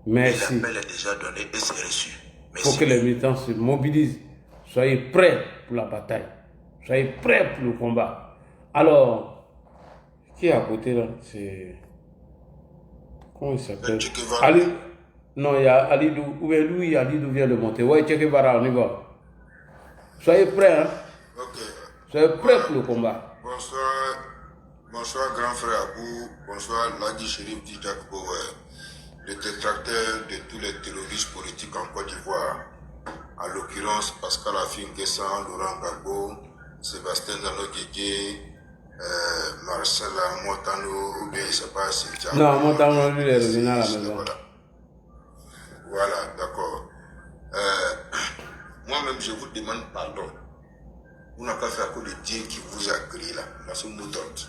Merci. L'appel est déjà donné et c'est reçu. Il faut que les militants se mobilisent. Soyez prêts pour la bataille. Soyez prêts pour le combat. Alors, qui est à côté là? C'est... Comment il s'appelle? Non, il y a Alidou. Ou bien lui, Alidou vient de monter. Ouais, Che Guevara, on y va. Soyez prêts, hein. Ok. Soyez prêts pour le combat. Bonsoir grand frère Abou. Bonsoir Ladi Chérif Didakbo, le détracteur de tous les terroristes politiques en Côte d'Ivoire. En l'occurrence, Pascal Afin Guessan, Laurent Gbagbo, Sébastien Dano-Guégué, Marcel Montano, ou bien je ne sais pas si tu as... Non, Montano, lui, il est revenu à la maison. Voilà, d'accord. Moi-même, je vous demande pardon. Vous n'avez pas fait à cause de Dieu qui vous a créé là, dans ce mot d'ordre.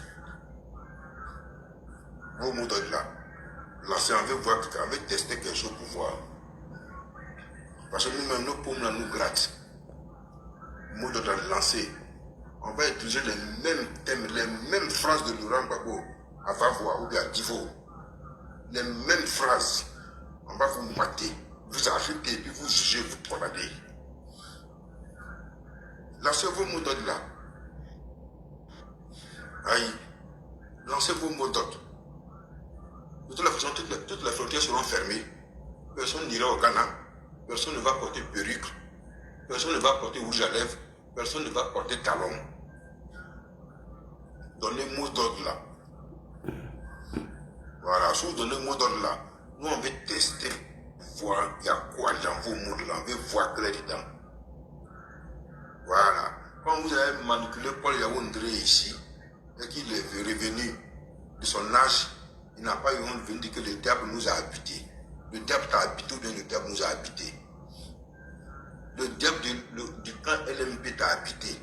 Vos mots d'ordre là, lancez, on veut voir, on veut tester quelque chose pour voir. Parce que nous-mêmes, nos paumes là nous grattent. Mot d'ordre lancé. On va utiliser les mêmes thèmes, les mêmes phrases de Laurent Gbagbo à Vavois ou bien à Divo. Les mêmes phrases. On va vous mater, vous arrêter, puis vous juger, vous poignarder. Lancez vos mots d'ordre là. Aïe. Lancez vos mots d'ordre. De toute façon, toutes les frontières seront fermées. Personne n'ira au Ghana. Personne ne va porter perruque. Personne ne va porter rouge à lèvres. Personne ne va porter talon. Donnez mot d'ordre là. Voilà, si vous donnez mot d'ordre là, nous on veut tester, voir il y a quoi dans vos mots là, on veut voir clair dedans. Voilà. Quand vous avez manipulé Paul Yaoundé ici, et qu'il est revenu de son âge, il n'a pas eu honte de venir dire que le diable nous a habités. Le diable t'a habité ou bien le diable nous a habités. Le diable du camp LMP t'a habité.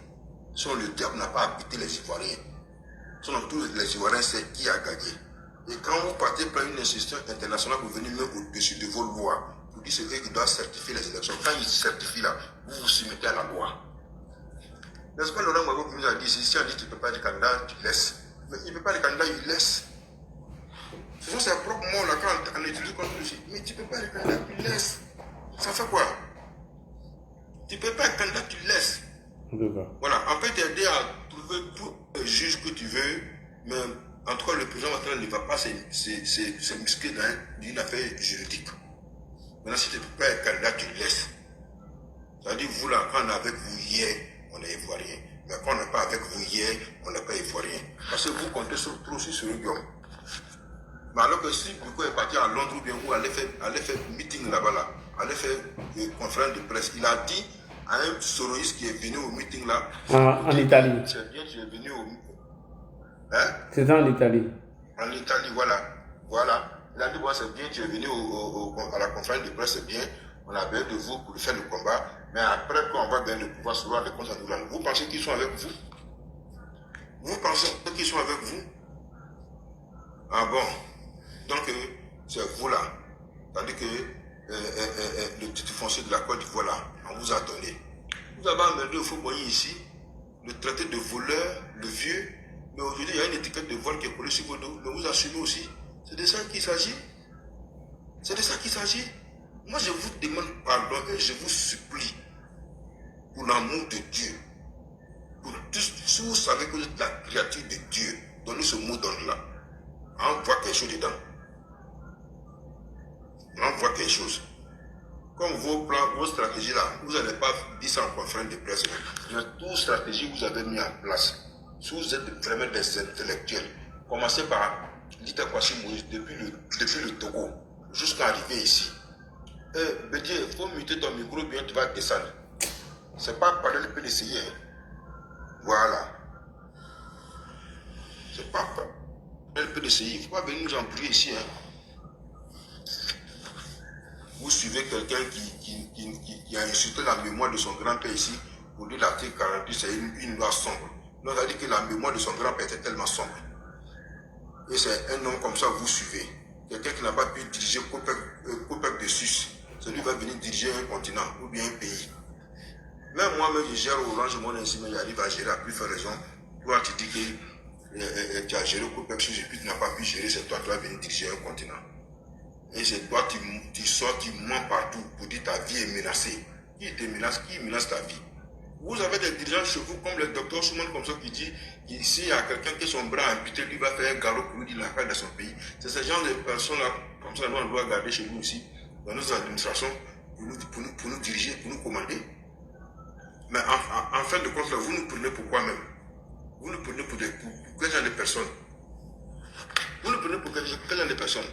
Sinon le diable n'a pas habité les Ivoiriens. Sinon tous les Ivoiriens c'est qui a gagné. Et quand vous partez par une institution internationale, vous venez même au-dessus de vos lois, vous dites c'est eux qui doivent certifier les élections. Quand ils certifient là, vous vous soumettez à la loi. N'est-ce pas Laurent Gbagbo qui nous a dit, si on dit que tu ne peux pas être candidat, tu laisses. Mais il ne peut pas être candidat, il laisse. Ce sont ses propres mots là quand on utilise contre lui. Mais tu ne peux pas être candidat, tu laisses. Ça fait quoi? Tu ne peux pas être candidat, tu laisses. Voilà, on peut t'aider à trouver tout le juge que tu veux, mais en tout cas, le président Ouattara ne va pas se muscler dans une affaire juridique. Maintenant, si tu ne peux pas être candidat, tu laisses. C'est-à-dire, vous là, quand on est avec vous hier, on est ivoirien. Mais quand on n'est pas avec vous hier, on n'est pas ivoirien. Parce que vous comptez trop aussi sur le Guillaume. Mais alors que si Bouko est parti à Londres ou bien où allait faire meeting là-bas, là, allait faire une conférence de presse, il a dit à un soroïste qui est venu au meeting là. En Italie. C'est bien, tu es venu au. Hein? C'est en Italie. En Italie, voilà. Voilà. Il a dit, bon, c'est bien, tu es venu à la conférence de presse, c'est bien. On a besoin de vous pour faire le combat. Mais après, quand on va gagner le pouvoir sur les comptes en vous pensez qu'ils sont avec vous? Vous pensez qu'ils sont avec vous? Ah bon? Donc, c'est vous là. Tandis que le titre foncier de la Côte d'Ivoire là, on vous a donné. Vous avez emmerdé au Faubourg ici, le traité de voleur, le vieux. Mais aujourd'hui, il y a une étiquette de vol qui est collée sur vos dos. Mais vous assumez aussi. C'est de ça qu'il s'agit. C'est de ça qu'il s'agit. Moi, je vous demande pardon et je vous supplie, pour l'amour de Dieu, pour tous, si vous savez que vous êtes la créature de Dieu, donnez ce mot d'ordre-là. On voit quelque chose dedans. On voit quelque chose. Comme vos plans, vos stratégies là, vous n'allez pas dire ça en conférence de presse. Mais toute stratégie que vous avez mis en place, si vous êtes vraiment des intellectuels, commencez par Lita Kwasi Moïse depuis le Togo jusqu'à arriver ici. Bédier, il faut muter ton micro, bien tu vas descendre. C'est pas parler le PDCI. Voilà. C'est pas parler le PDCI. Il ne faut pas venir nous embrouiller ici. Vous suivez quelqu'un qui a insulté la mémoire de son grand-père ici pour dire l'article 48, c'est une loi sombre. Donc, ça veut dire que la mémoire de son grand-père était tellement sombre. Et c'est un homme comme ça que vous suivez. Quelqu'un qui n'a pas pu diriger Copec de Suisse. Celui va venir diriger un continent ou bien un pays. Même moi-même, je gère Orange Money ici, mais j'arrive à gérer à plus faire raison. Toi, tu dis que tu as géré Copec Suisse et puis tu n'as pas pu gérer, c'est toi qui vas venir diriger un continent. Et c'est toi qui sors, tu mens partout pour dire ta vie est menacée. Qui te menace? Qui menace ta vie? Vous avez des dirigeants chez vous comme le docteur Souman comme ça qui dit qu'ici il y a quelqu'un qui a son bras amputé, lui va faire un galop pour lui dire la carte de son pays. C'est ce genre de personnes-là, comme ça, nous on doit garder chez nous aussi. dans nos administrations pour nous diriger, pour nous commander. Mais en fin de compte, là, vous nous prenez pour quoi même? Vous nous prenez pour quel genre de personnes? Vous nous prenez pour quel genre de personnes?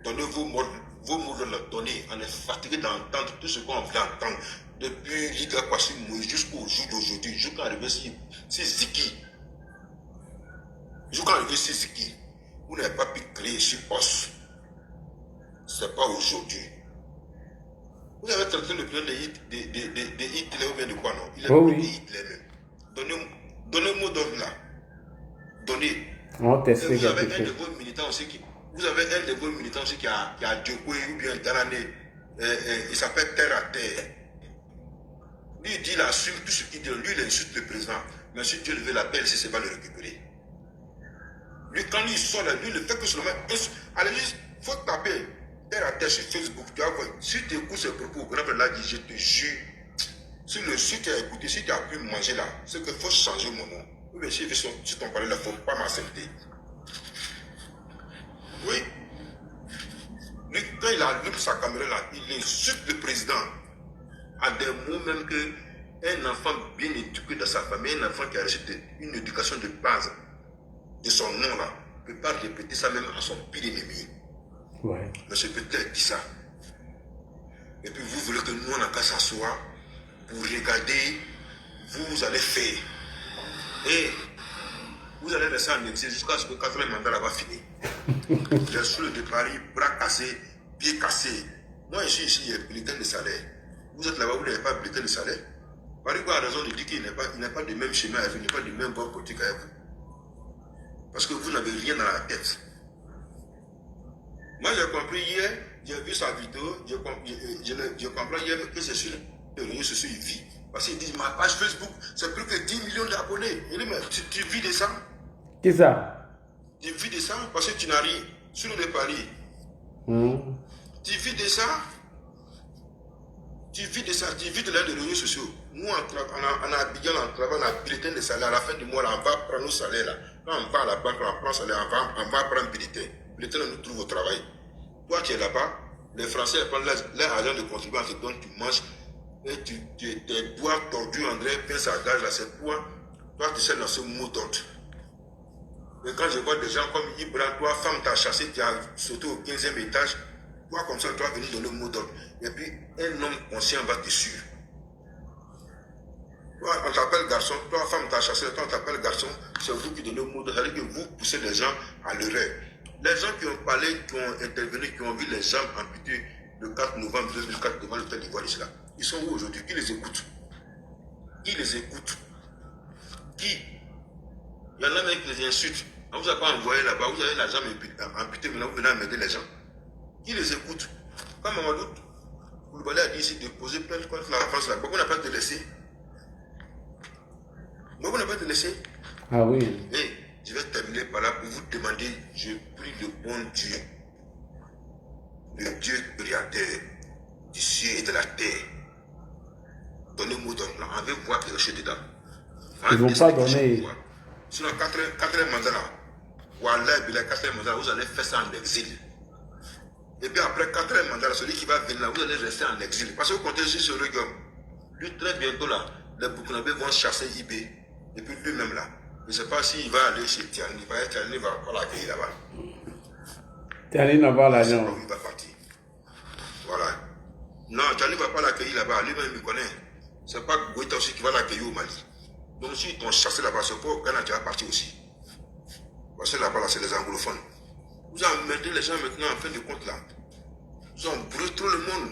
Donnez vos mots de la donner. On est fatigué d'entendre tout ce qu'on veut entendre depuis Liga Kwasi Moïse jusqu'au jour d'aujourd'hui. Jusqu'à arriver c'est Ziki. Jusqu'à arriver c'est Ziki. Vous n'avez pas pu créer ce poste. Ce n'est pas aujourd'hui. Vous avez traité le plan de Hitler ou bien de quoi, non? Il est oui. De Hitler même. Donnez-moi d'ordre là. Donnez. On va tester vous avez quelque un chose. de vos militants aussi qui. Vous avez un de vos militants aussi qui a Djokwe ou bien Darané. Il s'appelle Terre à Terre. Lui, il dit, il assume tout ce qu'il dit. Lui, il insulte le président. Mais si Dieu lever la pelle, si c'est pas le récupérer. Lui, quand lui sort là, lui, il ne fait que seulement. Allez, il faut taper Terre à Terre sur Facebook. Tu vas voir. Si tu écoutes ses propos, grand là, je te jure. Si tu as écouté, si tu as pu manger là, c'est qu'il faut changer mon nom. Ou bien si ton palais là, il ne faut pas m'accepter. Oui. Lui, quand il allume sa caméra là, il insulte le président. À des mots même qu'un enfant bien éduqué dans sa famille, un enfant qui a reçu une éducation de base de son nom là, ne peut pas répéter ça même à son pire ennemi. Ouais. Mais c'est peut-être dit ça. Et puis vous voulez que nous on n'a qu'à s'asseoir pour regarder, vous allez faire. Et vous allez rester en exil jusqu'à ce que le 4e mandat là va finir. J'ai soulevé de Paris, bras cassés, pieds cassés. Moi je suis ici, il y a bulletin de salaire. Vous êtes là-bas, vous n'avez pas bulletin de salaire. Paris a raison de dire qu'il n'est pas du même chemin avec vous, il n'est pas du même bord politique avec vous. Parce que vous n'avez rien dans la tête. Moi j'ai compris hier, j'ai vu sa vidéo, je comprends hier que c'est sur les réseaux sociaux, il vit. Parce qu'il dit, ma page Facebook, c'est plus que 10 millions d'abonnés. Il dit, mais tu vis de ça? Qui ça? Tu vis de ça parce que tu n'as rien. Sur le Paris. Tu vis de ça? Tu vis de ça, tu vis de l'aide des réseaux sociaux. Nous, en Abidjan, on travaille, on a un bulletin de salaire. À la fin du mois, là, on va prendre nos salaires. Là. Quand on va à la banque, on prend salaire, on va prendre un bulletin. Le bulletin, on nous trouve au travail. Toi, tu es là-bas, les Français prennent leur argent de contribuant, te donnent, tu manges. Et tes doigts tordus, André, pince à gage, là, c'est quoi? Toi, tu sais dans ce mot d'ordre. Et quand je vois des gens comme Ibra, toi, femme, t'as chassé, tu as sauté au 15e étage. Toi, comme ça, tu vas venir donner le mot d'ordre. Et puis, un homme conscient va te suivre. Toi, on t'appelle garçon. Toi, femme, t'as chassé. Toi, on t'appelle garçon. C'est vous qui donnez le mot d'ordre. C'est-à-dire que vous poussez les gens à l'erreur. Les gens qui ont parlé, qui ont intervenu, qui ont vu les jambes amputées le 4 novembre 2004 devant l'hôtel d'Ivoire ici là, ils sont où aujourd'hui? Qui les écoute? Qui les écoute? Qui? Il y en a même qui les insultent. On vous a pas envoyé là-bas, vous avez la jambe amputée, maintenant vous venez m'aider les gens. Qui les écoute? Quand Mamadou Koulibaly a dit ici de poser plainte contre la France là, pourquoi on n'a pas te laissé? Pourquoi on n'a pas te laissé? Ah oui. Et je vais terminer par là pour vous demander, je prie le bon Dieu, le Dieu créateur du ciel et de la terre, donnez-moi d'ordre là, on veut voir quelque chose dedans. Ils n'ont pas donné. Sinon, 4e mandat là, Wallah, le 4e mandat, vous allez faire ça en exil. Et puis après 4e mandat, celui qui va venir là, vous allez rester en exil. Parce que vous comptez sur ce regard. Lui, très bientôt là, les Burkinabés vont chasser IB. Et puis lui-même là, je ne sais pas s'il va aller chez Tiani. Tiani va pas l'accueillir là-bas. Tiani n'a pas l'argent. Il va partir. Voilà. Non, Tiani ne va pas l'accueillir là-bas. Lui-même, il connaît. Ce n'est pas Goïta aussi qui va l'accueillir au Mali. Donc s'ils t'ont chassé là-bas, c'est pas au Ghana qui va partir aussi. Parce que là-bas, là, c'est les anglophones. Vous emmerdez les gens maintenant en fin de compte là. Vous embrouillez trop le monde.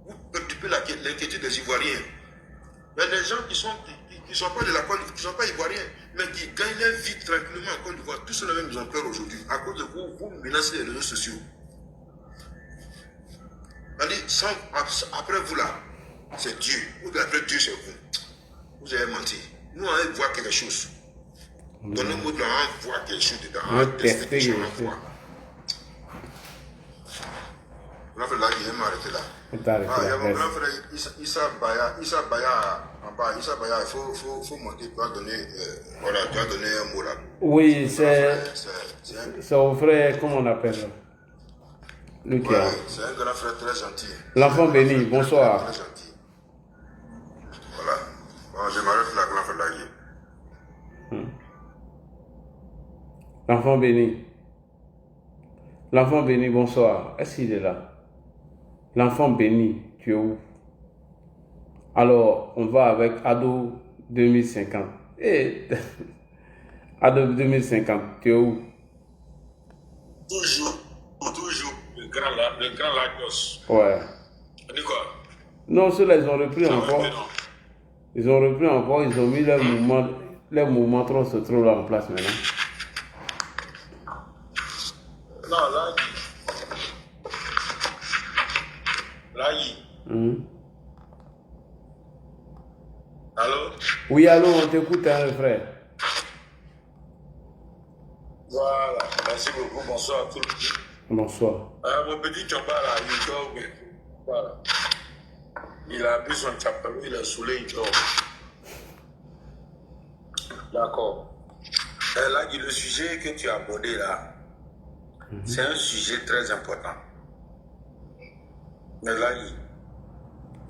Vous perturbez l'inquiétude des Ivoiriens. Il y a des gens qui sont pas de la Côte d'Ivoire, qui ne sont pas Ivoiriens, mais qui gagnent leur vie tranquillement en Côte d'Ivoire. Tous ceux-là même, ils ont peur aujourd'hui. À cause de vous, vous menacez les réseaux sociaux. Allez, après vous là, c'est Dieu. Ou bien après Dieu, c'est vous. Vous avez menti. Nous, on va voir quelque chose. Donnez-moi de l'envoi, voir quelque chose dedans. On va tester quelque chose, on va voir. Mon frère là, il est arrêté là. Ah, il y a mon grand frère Issa Baya en bas. Issa Baya, il faut monter, tu vas donner, voilà, tu vas donner un mot là. Oui, c'est au frère, comment on appelle? Lucia. Ouais, c'est un grand frère très gentil. L'enfant béni, bonsoir. Très gentil. Voilà. Bon, je m'arrête là, grand frère Lagui. L'enfant béni. L'enfant béni, bonsoir. Est-ce qu'il est là? L'enfant béni, tu es où? Alors, on va avec Ado 2050. Ado 2050, tu es où? Toujours, le grand Lagos. Ouais. On dit quoi? Non, ceux-là, ils ont repris encore. Ils ont repris encore, ils ont mis les mouvements trop là en place maintenant. Non, Lagui. Allô? Oui, allô, on t'écoute, hein, frère. Voilà, merci beaucoup, bonsoir à tout le monde. Bonsoir. Mon petit Chamba là, il dort, mais voilà. Il a bu son chapelou, il a saoulé, il dort. D'accord. Là, le sujet que tu as abordé là, c'est un sujet très important. Mais là,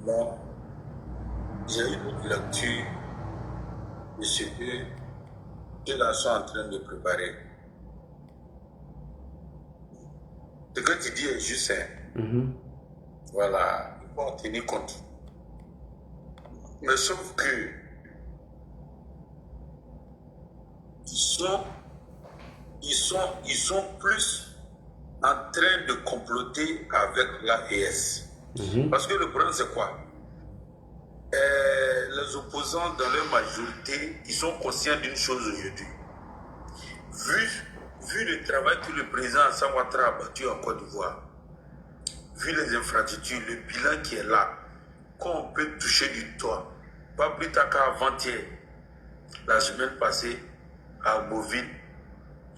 bon, j'ai eu une lecture de ce que les gens sont en train de préparer. Ce que tu dis est juste, hein. Voilà, il faut en tenir compte. Mais sauf que ils sont plus en train de comploter avec l'AES. Parce que le problème, c'est quoi? Les opposants, dans leur majorité, ils sont conscients d'une chose aujourd'hui. Vu le travail que le président Alassane Ouattara a battu en Côte d'Ivoire, vu les infrastructures, le bilan qui est là, qu'on peut toucher du doigt, pas plus tard qu'avant-hier, la semaine passée, à Beauville,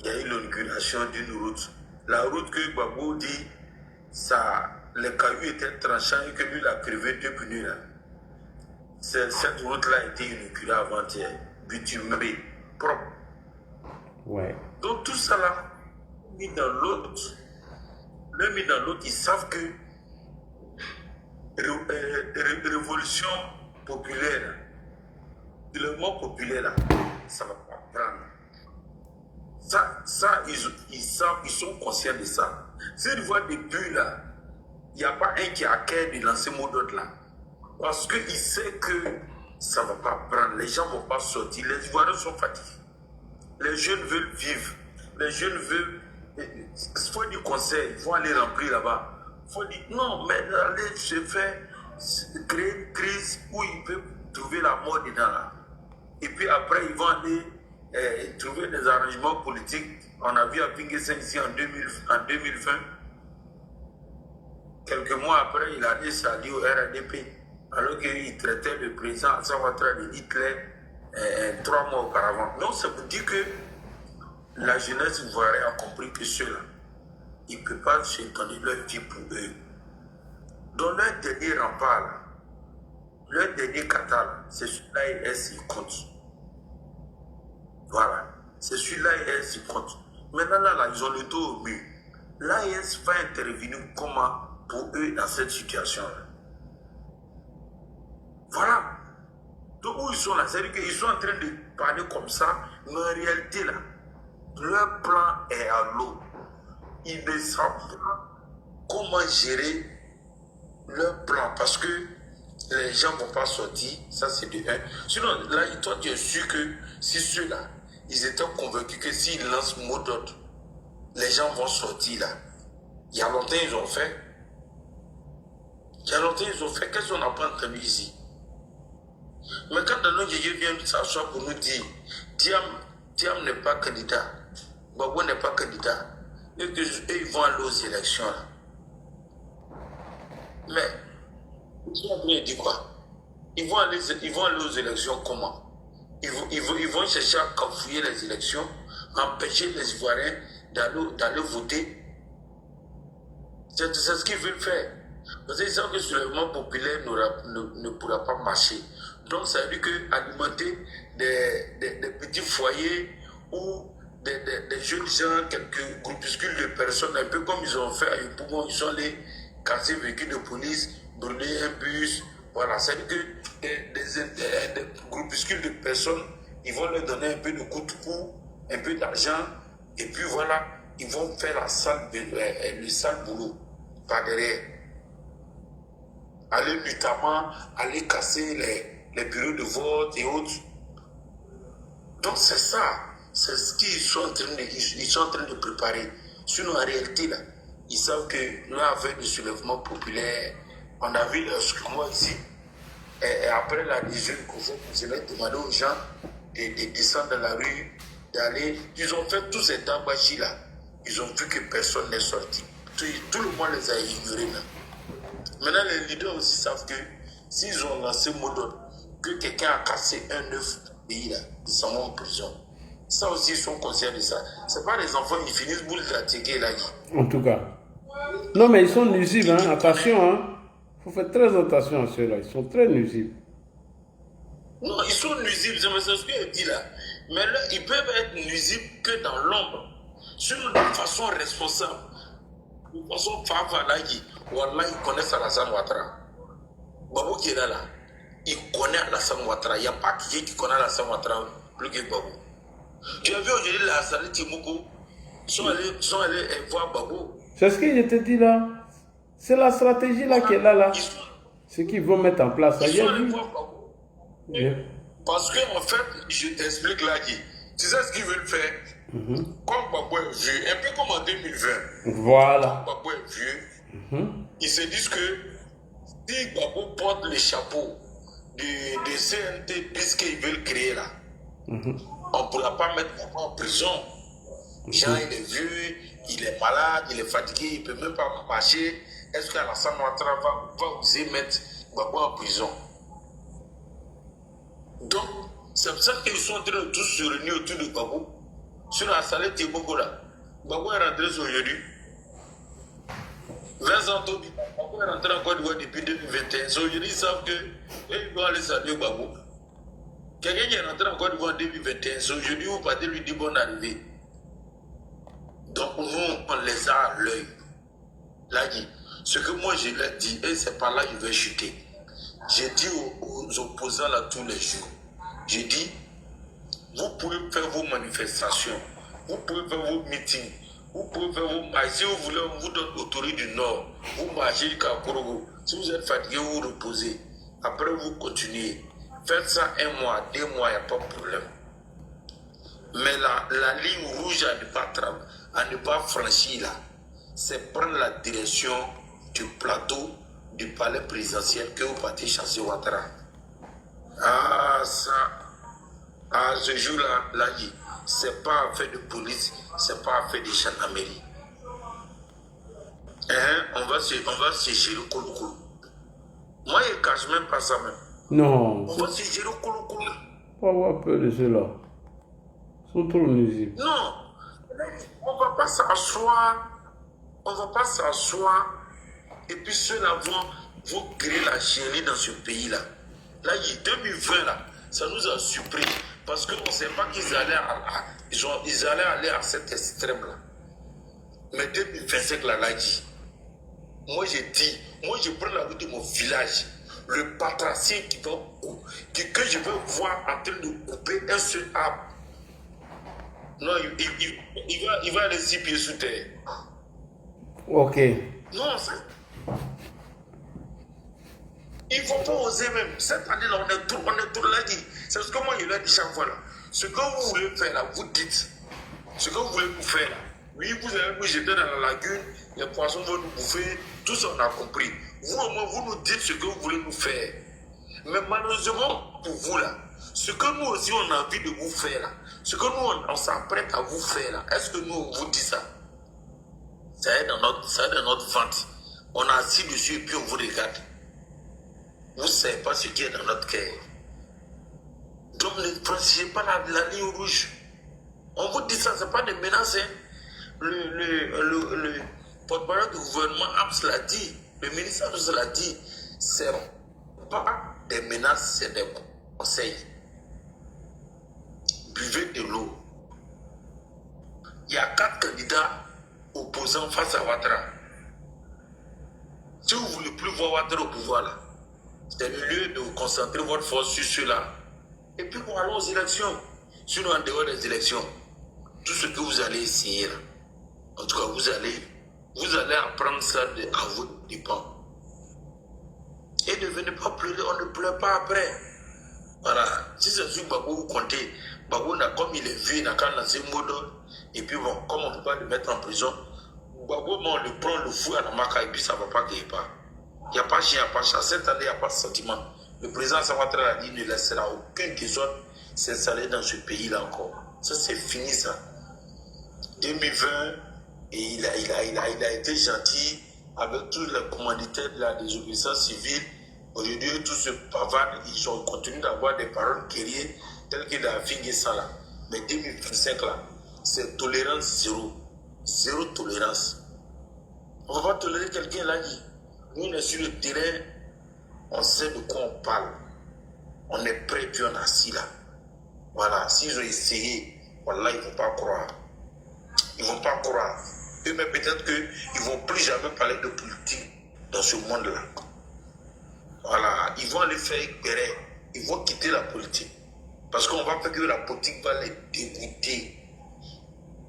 il y a eu l'inauguration d'une route. La route que Gbagbo dit, les cailloux étaient tranchants et que lui, il a crevé 2 pneus là. Cette route-là a été inaugurée avant-hier, bitumée, propre. Ouais. Donc tout ça là, mis dans l'autre, ils savent que révolution populaire, le mot populaire là, ça ne va pas prendre. Ça ils sont conscients de ça. S'ils voient des buts là, il n'y a pas un qui a cœur de lancer mot d'ordre là. Parce qu'il sait que ça ne va pas prendre. Les gens ne vont pas sortir. Les Ivoiriens sont fatigués. Les jeunes veulent vivre. Les jeunes veulent... Il faut du conseil. Il faut aller remplir là-bas. Il faut dire non, mais aller se faire créer une crise où ils peuvent trouver la mort dedans là. Et puis après, ils vont aller trouver des arrangements politiques. On a vu à Pinguessin ici en 2020. Quelques mois après, il a dit ça dit au RADP. Alors qu'il traitait le président Alassane Ouattara de Hitler 3 mois auparavant. Donc ça veut dire que la jeunesse ivoirienne a compris que ceux-là, ils ne peuvent pas se donner leur vie pour eux. Dans leur dernier rempart, leur dernier catal, c'est sur l'AES qui compte. Voilà, c'est sur l'AES qui compte. Maintenant là, ils ont le dos au mur. L'AES va intervenir comment pour eux dans cette situation-là? Voilà. Donc où ils sont là, c'est-à-dire qu'ils sont en train de parler comme ça, mais en réalité là, leur plan est à l'eau. Ils ne savent pas comment gérer leur plan parce que les gens ne vont pas sortir, ça c'est de 1. Sinon, là, toi tu es sûr que si ceux-là, ils étaient convaincus que s'ils lancent mot d'ordre, les gens vont sortir là. Il y a longtemps ils ont fait. Qu'est-ce qu'on n'a pas entendu ici? Mais quand Dano Djedje vient s'asseoir pour nous dire Thiam n'est pas candidat, Gbagbo n'est pas candidat, et qu'ils vont aller aux élections là. Mais il dit quoi? Ils vont aller aux élections comment? Ils vont chercher à cafouiller les élections, empêcher les Ivoiriens d'aller voter. C'est ce qu'ils veulent faire. Parce qu'ils savent que le soulèvement populaire ne pourra pas marcher. Donc ça veut dire qu'alimenter des petits foyers ou des jeunes gens, quelques groupuscules de personnes, un peu comme ils ont fait à Yopougon, ils sont allés casser un véhicule de police, brûler un bus. Voilà, c'est-à-dire que des groupuscules de personnes, ils vont leur donner un peu de coup de cou, un peu d'argent, et puis voilà, ils vont faire le sale boulot par derrière. Aller notamment, aller casser les bureaux de vote et autres. Donc c'est ça, c'est ce qu'ils sont en train de préparer. Sinon en réalité, là, ils savent que là, avec le soulèvement populaire, on a vu moi ici, et après la décision du conseil constitutionnel, demander aux gens de descendre dans la rue, d'aller. Ils ont fait tous ces tabachis là. Ils ont vu que personne n'est sorti. Tout le monde les a ignorés là. Maintenant, les leaders aussi savent que s'ils ont lancé mot d'ordre, que quelqu'un a cassé un œuf pays là, ils s'en vont en prison. Ça aussi, ils sont conscients de ça. C'est pas les enfants, ils finissent boule de la tiguer là. En tout cas. Non, mais ils sont nuisibles, hein. Attention, hein. Il faut faire très attention à ceux-là. Ils sont très nuisibles. Non, ils sont nuisibles, c'est ce que je dis là. Mais là, ils peuvent être nuisibles que dans l'ombre. Sur de façon responsable. De façon favalagi. Wallah, ils connaissent Alassane Ouattara. Babou qui est là, il connaît Alassane Ouattara. Il n'y a pas qui connaît Alassane Ouattara plus que Babou. Tu as vu aujourd'hui la Salé Timoko, ils sont allés voir Babou. C'est ce que je te dis là. C'est la stratégie là qui est là. Ce qu'ils vont mettre en place. Ils sont allés voir Babou. Parce que en fait, je t'explique là, tu sais ce qu'ils veulent faire. Comme Babou est vieux, un peu comme en 2020. Voilà. Comme Babou est vieux, ils se disent que si Babou porte le chapeau de CNT puisqu'ils veulent créer là, on ne pourra pas mettre Babou en prison. Jean, il est vieux, il est malade, il est fatigué, il ne peut même pas marcher. Est-ce qu'Alassane Ouattara va oser mettre Babou en prison? Donc, c'est pour ça qu'ils sont en train de tous se réunir autour de Babou. Sur la salle Tiboko là, Babou est rentré aujourd'hui. Vincent Tobi, Babou est rentré en Côte d'Ivoire depuis 2021. Aujourd'hui, ils savent qu'ils doivent aller saluer Babou. Quelqu'un qui est rentré en Côte d'Ivoire en 2021, aujourd'hui, vous partez lui dire bonne arrivée. Donc, nous, on les a à l'œil. Là, ce que moi je leur dis, et c'est par là que je vais chuter. J'ai dit aux opposants là tous les jours, j'ai dit, vous pouvez faire vos manifestations, vous pouvez faire vos meetings, vous pouvez faire vos marches. Si vous voulez, on vous donne l'autorité du Nord, vous marchez jusqu'à Korogo. Si vous êtes fatigué, vous vous reposez. Après, vous continuez. Faites ça 1 mois, 2 mois, il n'y a pas de problème. Mais la ligne rouge à ne pas franchir là, c'est prendre la direction du plateau du palais présidentiel que vous partez chasser Ouattara. Ah, ça, à ce jour-là, c'est pas affaire de police, c'est pas affaire de gendarmerie. On va se gérer au Kolo. Moi, je ne cache même pas ça même. Non. On va se gérer au Kolo. Pas avoir peur de ceux-là. Ils sont trop nuisibles. Non. On ne va pas s'asseoir. On ne va pas s'asseoir. Et puis ceux-là vont créer la génie dans ce pays-là. Là, 2020, là, ça nous a surpris. Parce qu'on ne sait pas qu'ils allaient aller à cet extrême-là. Mais 2025, là, moi je prends la route de mon village. Le patracien que je veux voir en train de couper un seul arbre. Non, il va aller 6 pieds sous terre. Ok. Non, ça. Il ne faut pas oser même. Cette année-là, on est tout là dit. C'est ce que moi je l'ai dit chaque fois là. Ce que vous voulez faire là, vous dites. Ce que vous voulez vous faire là. Oui, vous allez vous jeter dans la lagune, les poissons vont nous bouffer, tout ça on a compris. Vous au moins, vous nous dites ce que vous voulez nous faire. Mais malheureusement pour vous là, ce que nous aussi on a envie de vous faire là, ce que nous on s'apprête à vous faire là, est-ce que nous on vous dit ça? Ça est dans notre ventre. On a assis dessus et puis on vous regarde. Vous ne savez pas ce qui est dans notre cœur. Donc ne franchissez pas la ligne rouge. On vous dit ça, ce n'est pas des menaces. Hein. Le porte-parole du gouvernement Abs l'a dit, le ministre Abs l'a dit, ce n'est pas des menaces, c'est des conseils. Buvez de l'eau. il y a 4 candidats opposants face à Ouattara. Si vous ne voulez plus voir Ouattara au pouvoir, là, c'est le lieu de concentrer votre force sur ceux-là. Et puis, bon, allons aux élections. Sinon, en dehors des élections, tout ce que vous allez essayer, là, en tout cas, vous allez apprendre ça à vos dépens. Et ne venez pas pleurer, on ne pleure pas après. Voilà, si c'est sur Gbagbo, vous comptez. Gbagbo, comme il est vieux, il n'a qu'à lancer un mot d'ordre. Et puis bon, comme on ne peut pas le mettre en prison, Gbagbo, on le prend, le fou à la maca, et puis ça ne va pas gagner pas. Il n'y a pas chien, il n'y a pas chat. Cette année, il n'y a pas de sentiment. Le président Ouattara a dit, ne laissera aucune personne s'installer dans ce pays-là encore. Ça, c'est fini, ça. 2020, et il a été gentil avec tous les commanditaires de la désobéissance civile. Aujourd'hui, tous se pavardent, ils ont continué d'avoir des paroles guerrières telles que dans Fingué-Sala. Mais 2025, là, c'est tolérance zéro. Zéro tolérance. On ne va pas tolérer quelqu'un là dit. Nous, on est sur le terrain, on sait de quoi on parle. On est prêt, puis on est assis là. Voilà, s'ils ont essayé, voilà, ils ne vont pas croire. Ils ne vont pas croire. Eux, mais peut-être qu'ils ne vont plus jamais parler de politique dans ce monde-là. Voilà, ils vont aller faire éclairer. Ils vont quitter la politique. Parce qu'on va faire que la politique va les dégoûter.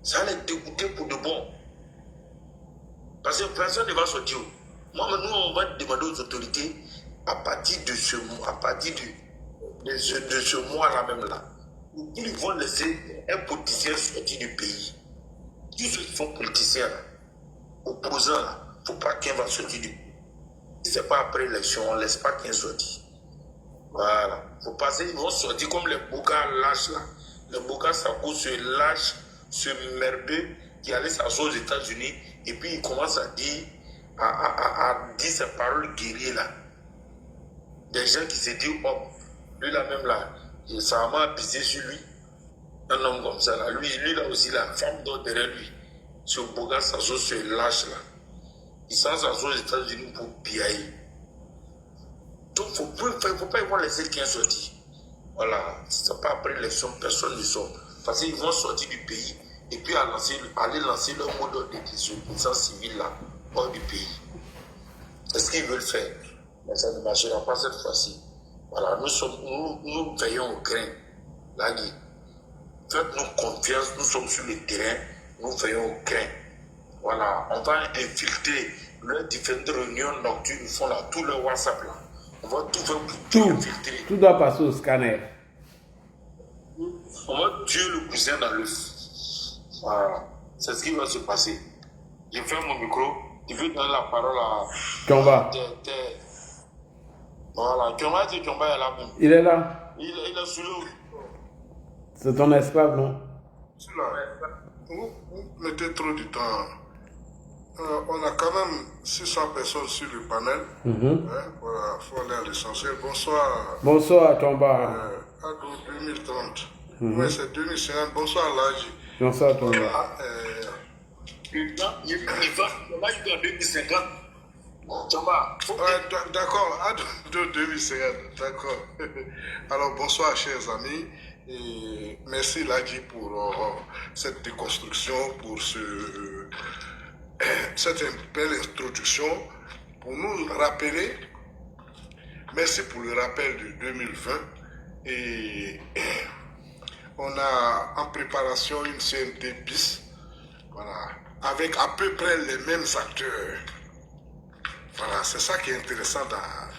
Ça va les dégoûter pour de bon. Parce que personne ne va sortir. Moi, nous, on va demander aux autorités, à partir de ce mois-là même là, ils vont laisser un politicien sortir du pays. Tous ceux qui sont politiciens, là, opposants, là, il ne faut pas qu'un va sortir du pays. Si ce n'est pas après l'élection, on ne laisse pas qu'un sortir. Voilà. Faut passer, ils vont sortir comme les Boga lâches là. Les Boga Sako se lâche, ce merbeux qui allait s'asseoir aux États-Unis et puis il commence à dire ces paroles guerrières là. Des gens qui se disent, oh, lui là même là, ça m'a pisé sur lui. Un homme comme ça là, lui là aussi la femme d'or derrière lui. Ce Boga Sako se lâche là. Il s'en s'assoit aux États-Unis pour piailler. Donc, il ne faut pas y voir laisser quelqu'un sortir. Voilà. Si ce n'est pas après l'élection, personne ne sort. Parce qu'ils vont sortir du pays et puis aller lancer leur mode de désobéissance civile là, hors du pays. Est-ce qu'ils veulent faire? Mais ça ne marchera pas cette fois-ci. Voilà. Nous veillons au grain. Là, faites-nous confiance. Nous sommes sur le terrain. Nous veillons au grain. Voilà. On va infiltrer leurs différentes réunions nocturnes. Ils font là, tout le WhatsApp là. On va tout faire pour tout infiltrer. Tout doit passer au scanner. On va tuer le cousin dans l'œuf. Voilà. C'est ce qui va se passer. Je ferme mon micro. Je veux donner la parole à Kiomba. Voilà. Kiomba est là même. Il est là. Il est sous l'eau. C'est ton esclave, non? C'est là. Vous mettez trop du temps. On a quand même 600 personnes sur le panel. Voilà, il faut aller à l'essentiel. Bonsoir. Bonsoir, Tomba. Ado 2030. Oui, c'est 2050. Bonsoir, Laji. Bonsoir, Tomba. Il va en 2050. D'accord, Ado 2050. D'accord. Alors, bonsoir, chers amis. Et merci, Laji, pour cette déconstruction, pour cette belle introduction pour nous rappeler, merci pour le rappel de 2020 et on a en préparation une CNT bis, voilà, avec à peu près les mêmes acteurs. Voilà, c'est ça qui est intéressant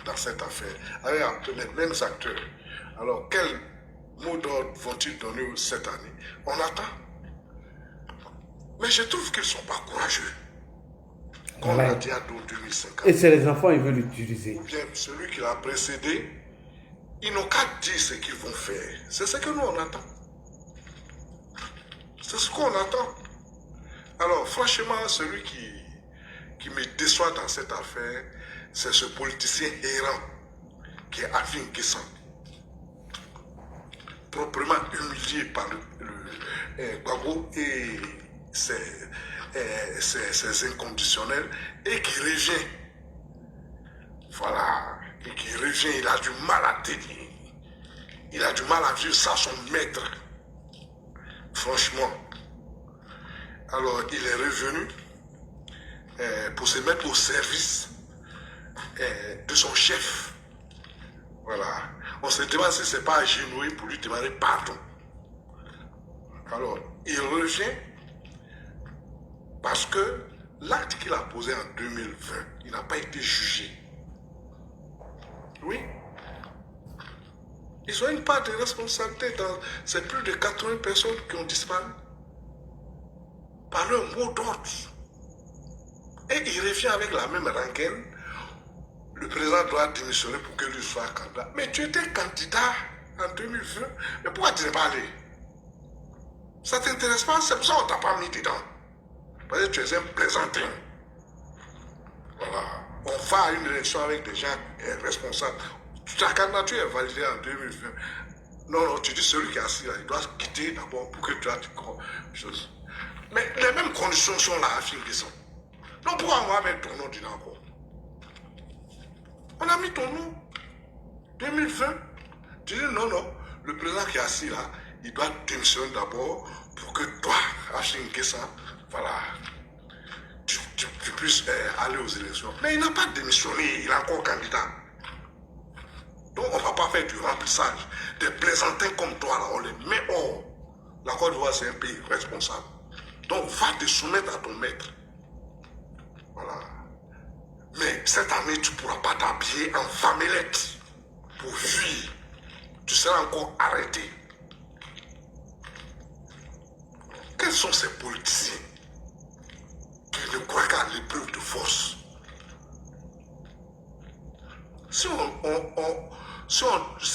dans cette affaire, avec un peu les mêmes acteurs. Alors, quel mot d'ordre vont-ils donner cette année? On attend. Mais je trouve qu'ils ne sont pas courageux. Comme l'a dit à 2050. Et c'est les enfants, ils veulent l'utiliser. Ou bien celui qui l'a précédé, ils n'ont qu'à dire ce qu'ils vont faire. C'est ce que nous on attend. C'est ce qu'on attend. Alors franchement, celui qui me déçoit dans cette affaire, c'est ce politicien errant qui est Afin Guessan. Proprement humilié par le Gbagbo et ses inconditionnels et qui revient. Voilà. Et qui revient, il a du mal à tenir. Il a du mal à vivre sans son maître. Franchement. Alors, il est revenu pour se mettre au service de son chef. Voilà. On se demande si ce n'est pas agenouillé pour lui demander pardon. Alors, il revient parce que l'acte qu'il a posé en 2020, il n'a pas été jugé. Oui. Ils ont une part de responsabilité. C'est plus de 80 personnes qui ont disparu par leur mot d'ordre. Et il revient avec la même rengaine. Le président doit démissionner pour que lui soit candidat. Mais tu étais candidat en 2020. Mais pourquoi tu n'es pas allé? Ça ne t'intéresse pas? C'est pour ça qu'on ne t'a pas mis dedans. Parce que tu es un plaisantin. Voilà. On va à une élection avec des gens responsables. Ta candidature est validée en 2020. Non, tu dis celui qui est assis là, il doit quitter d'abord pour que tu aies chose. Mais les mêmes conditions sont là à Finguesson. Donc pourquoi on va mettre ton nom dedans encore? On a mis ton nom. 2020. Tu dis non, le président qui est assis là, il doit démissionner d'abord pour que toi, à Finguesson, voilà, tu puisses aller aux élections. Mais il n'a pas démissionné, il est encore candidat. Donc on ne va pas faire du remplissage. Des plaisantins comme toi, là, on les met hors. La Côte d'Ivoire, c'est un pays responsable. Donc va te soumettre à ton maître. Voilà. Mais cette année, tu ne pourras pas t'habiller en famellette pour fuir. Tu seras encore arrêté. Quels sont ces politiciens qui ne croient qu'à l'épreuve de force? Si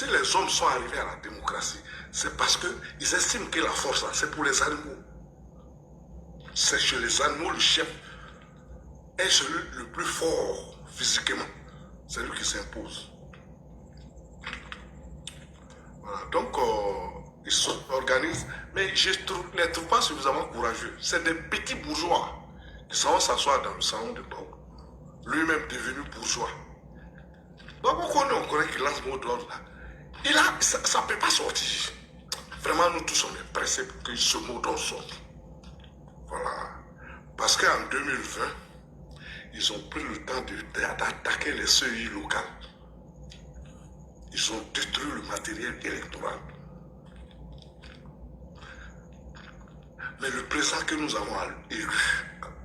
les hommes sont arrivés à la démocratie, c'est parce qu'ils estiment que la force, c'est pour les animaux. C'est chez les animaux, le chef est celui le plus fort physiquement. C'est lui qui s'impose. Voilà, donc ils s'organisent, mais je ne les trouve pas suffisamment courageux. C'est des petits bourgeois qui s'en vont s'asseoir dans le salon de Bao. Lui-même devenu bourgeois. Donc pourquoi on connaît qu'il lance mot d'ordre là? Ça ne peut pas sortir. Vraiment, nous tous sommes pressés pour que ce mot d'ordre sorte. Voilà. Parce qu'en 2020, ils ont pris le temps d'attaquer les CEI locales. Ils ont détruit le matériel électoral. Mais le président que nous avons élu,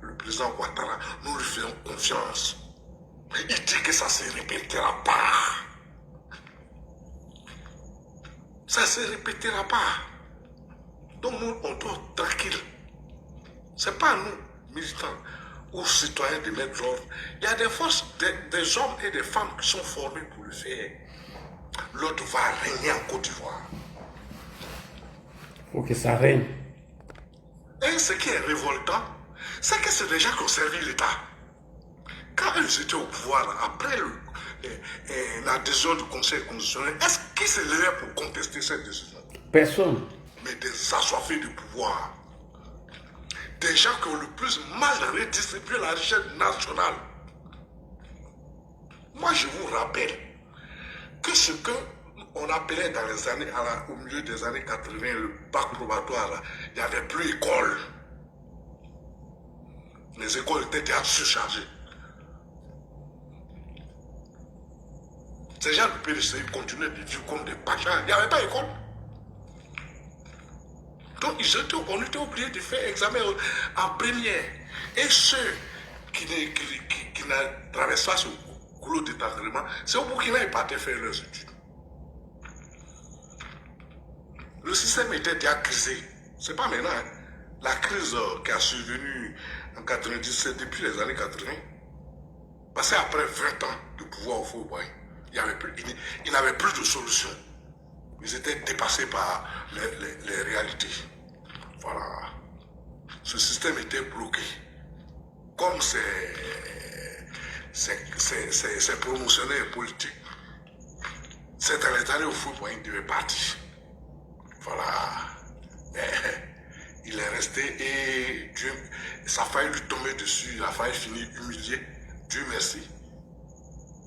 le président Ouattara, nous lui faisons confiance. Il dit que ça ne se répétera pas. Ça ne se répétera pas. Donc nous, on doit être tranquille. Ce n'est pas nous, militants ou citoyens, de mettre l'ordre. Il y a des forces, des hommes et des femmes qui sont formés pour le faire. L'ordre va régner en Côte d'Ivoire. Il faut que ça règne. Et ce qui est révoltant, c'est que c'est des gens qui ont servi l'État. Quand ils étaient au pouvoir, après la décision du Conseil constitutionnel, est-ce qu'ils se levaient pour contester cette décision? Personne. Mais des assoiffés du pouvoir. Des gens qui ont le plus mal redistribué la richesse nationale. Moi, je vous rappelle que ce qu'on appelait dans les années, au milieu des années 80, le bac probatoire, là, il n'y avait plus d'école. Les écoles étaient déjà surchargées. Ces gens du PDC continuaient de vivre comme des pachas. Il n'y avait pas d'école. Donc on était obligés de faire examen en première. Et ceux qui ne traversent pas ce goulot d'étanglement, c'est au Burkina qu'ils partaient faire leurs études. Le système était déjà crisé. Ce n'est pas maintenant. Hein. La crise qui a survenu en 97, depuis les années 80, parce qu'après 20 ans de pouvoir au Fouboy, il n'avait plus de solution. Ils étaient dépassés par les réalités. Voilà. Ce système était bloqué. Comme c'est promotionnaire politique. C'est à l'état au Fouboy, il devait partir. Voilà. Mais il est resté et Dieu, ça a failli lui tomber dessus, il a failli finir humilié. Dieu merci.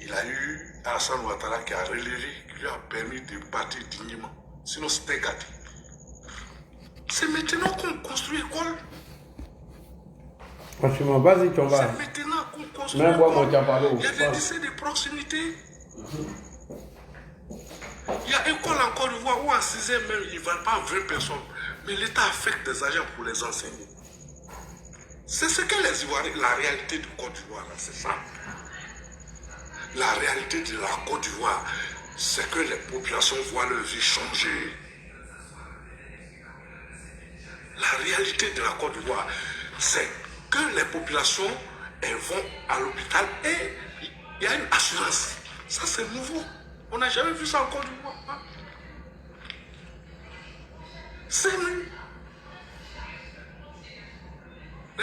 Il a eu Alassane Ouattara qui a relevé, qui lui a permis de partir dignement. Sinon c'était gâté. C'est maintenant qu'on construit l'école. Franchement, vas-y, tu vas. C'est maintenant qu'on construit. Même moi, mon diapalo. Il y a des lycées de proximité. Il y a une école en Côte d'Ivoire où en 6e même, ils ne valent pas 20 personnes. Mais l'État affecte des agents pour les enseigner. C'est ce que les Ivoiriens, la réalité de Côte d'Ivoire, c'est ça. La réalité de la Côte d'Ivoire, c'est que les populations voient leur vie changer. La réalité de la Côte d'Ivoire, c'est que les populations, elles vont à l'hôpital et il y a une assurance. Ça, c'est nouveau. On n'a jamais vu ça en Côte d'Ivoire. C'est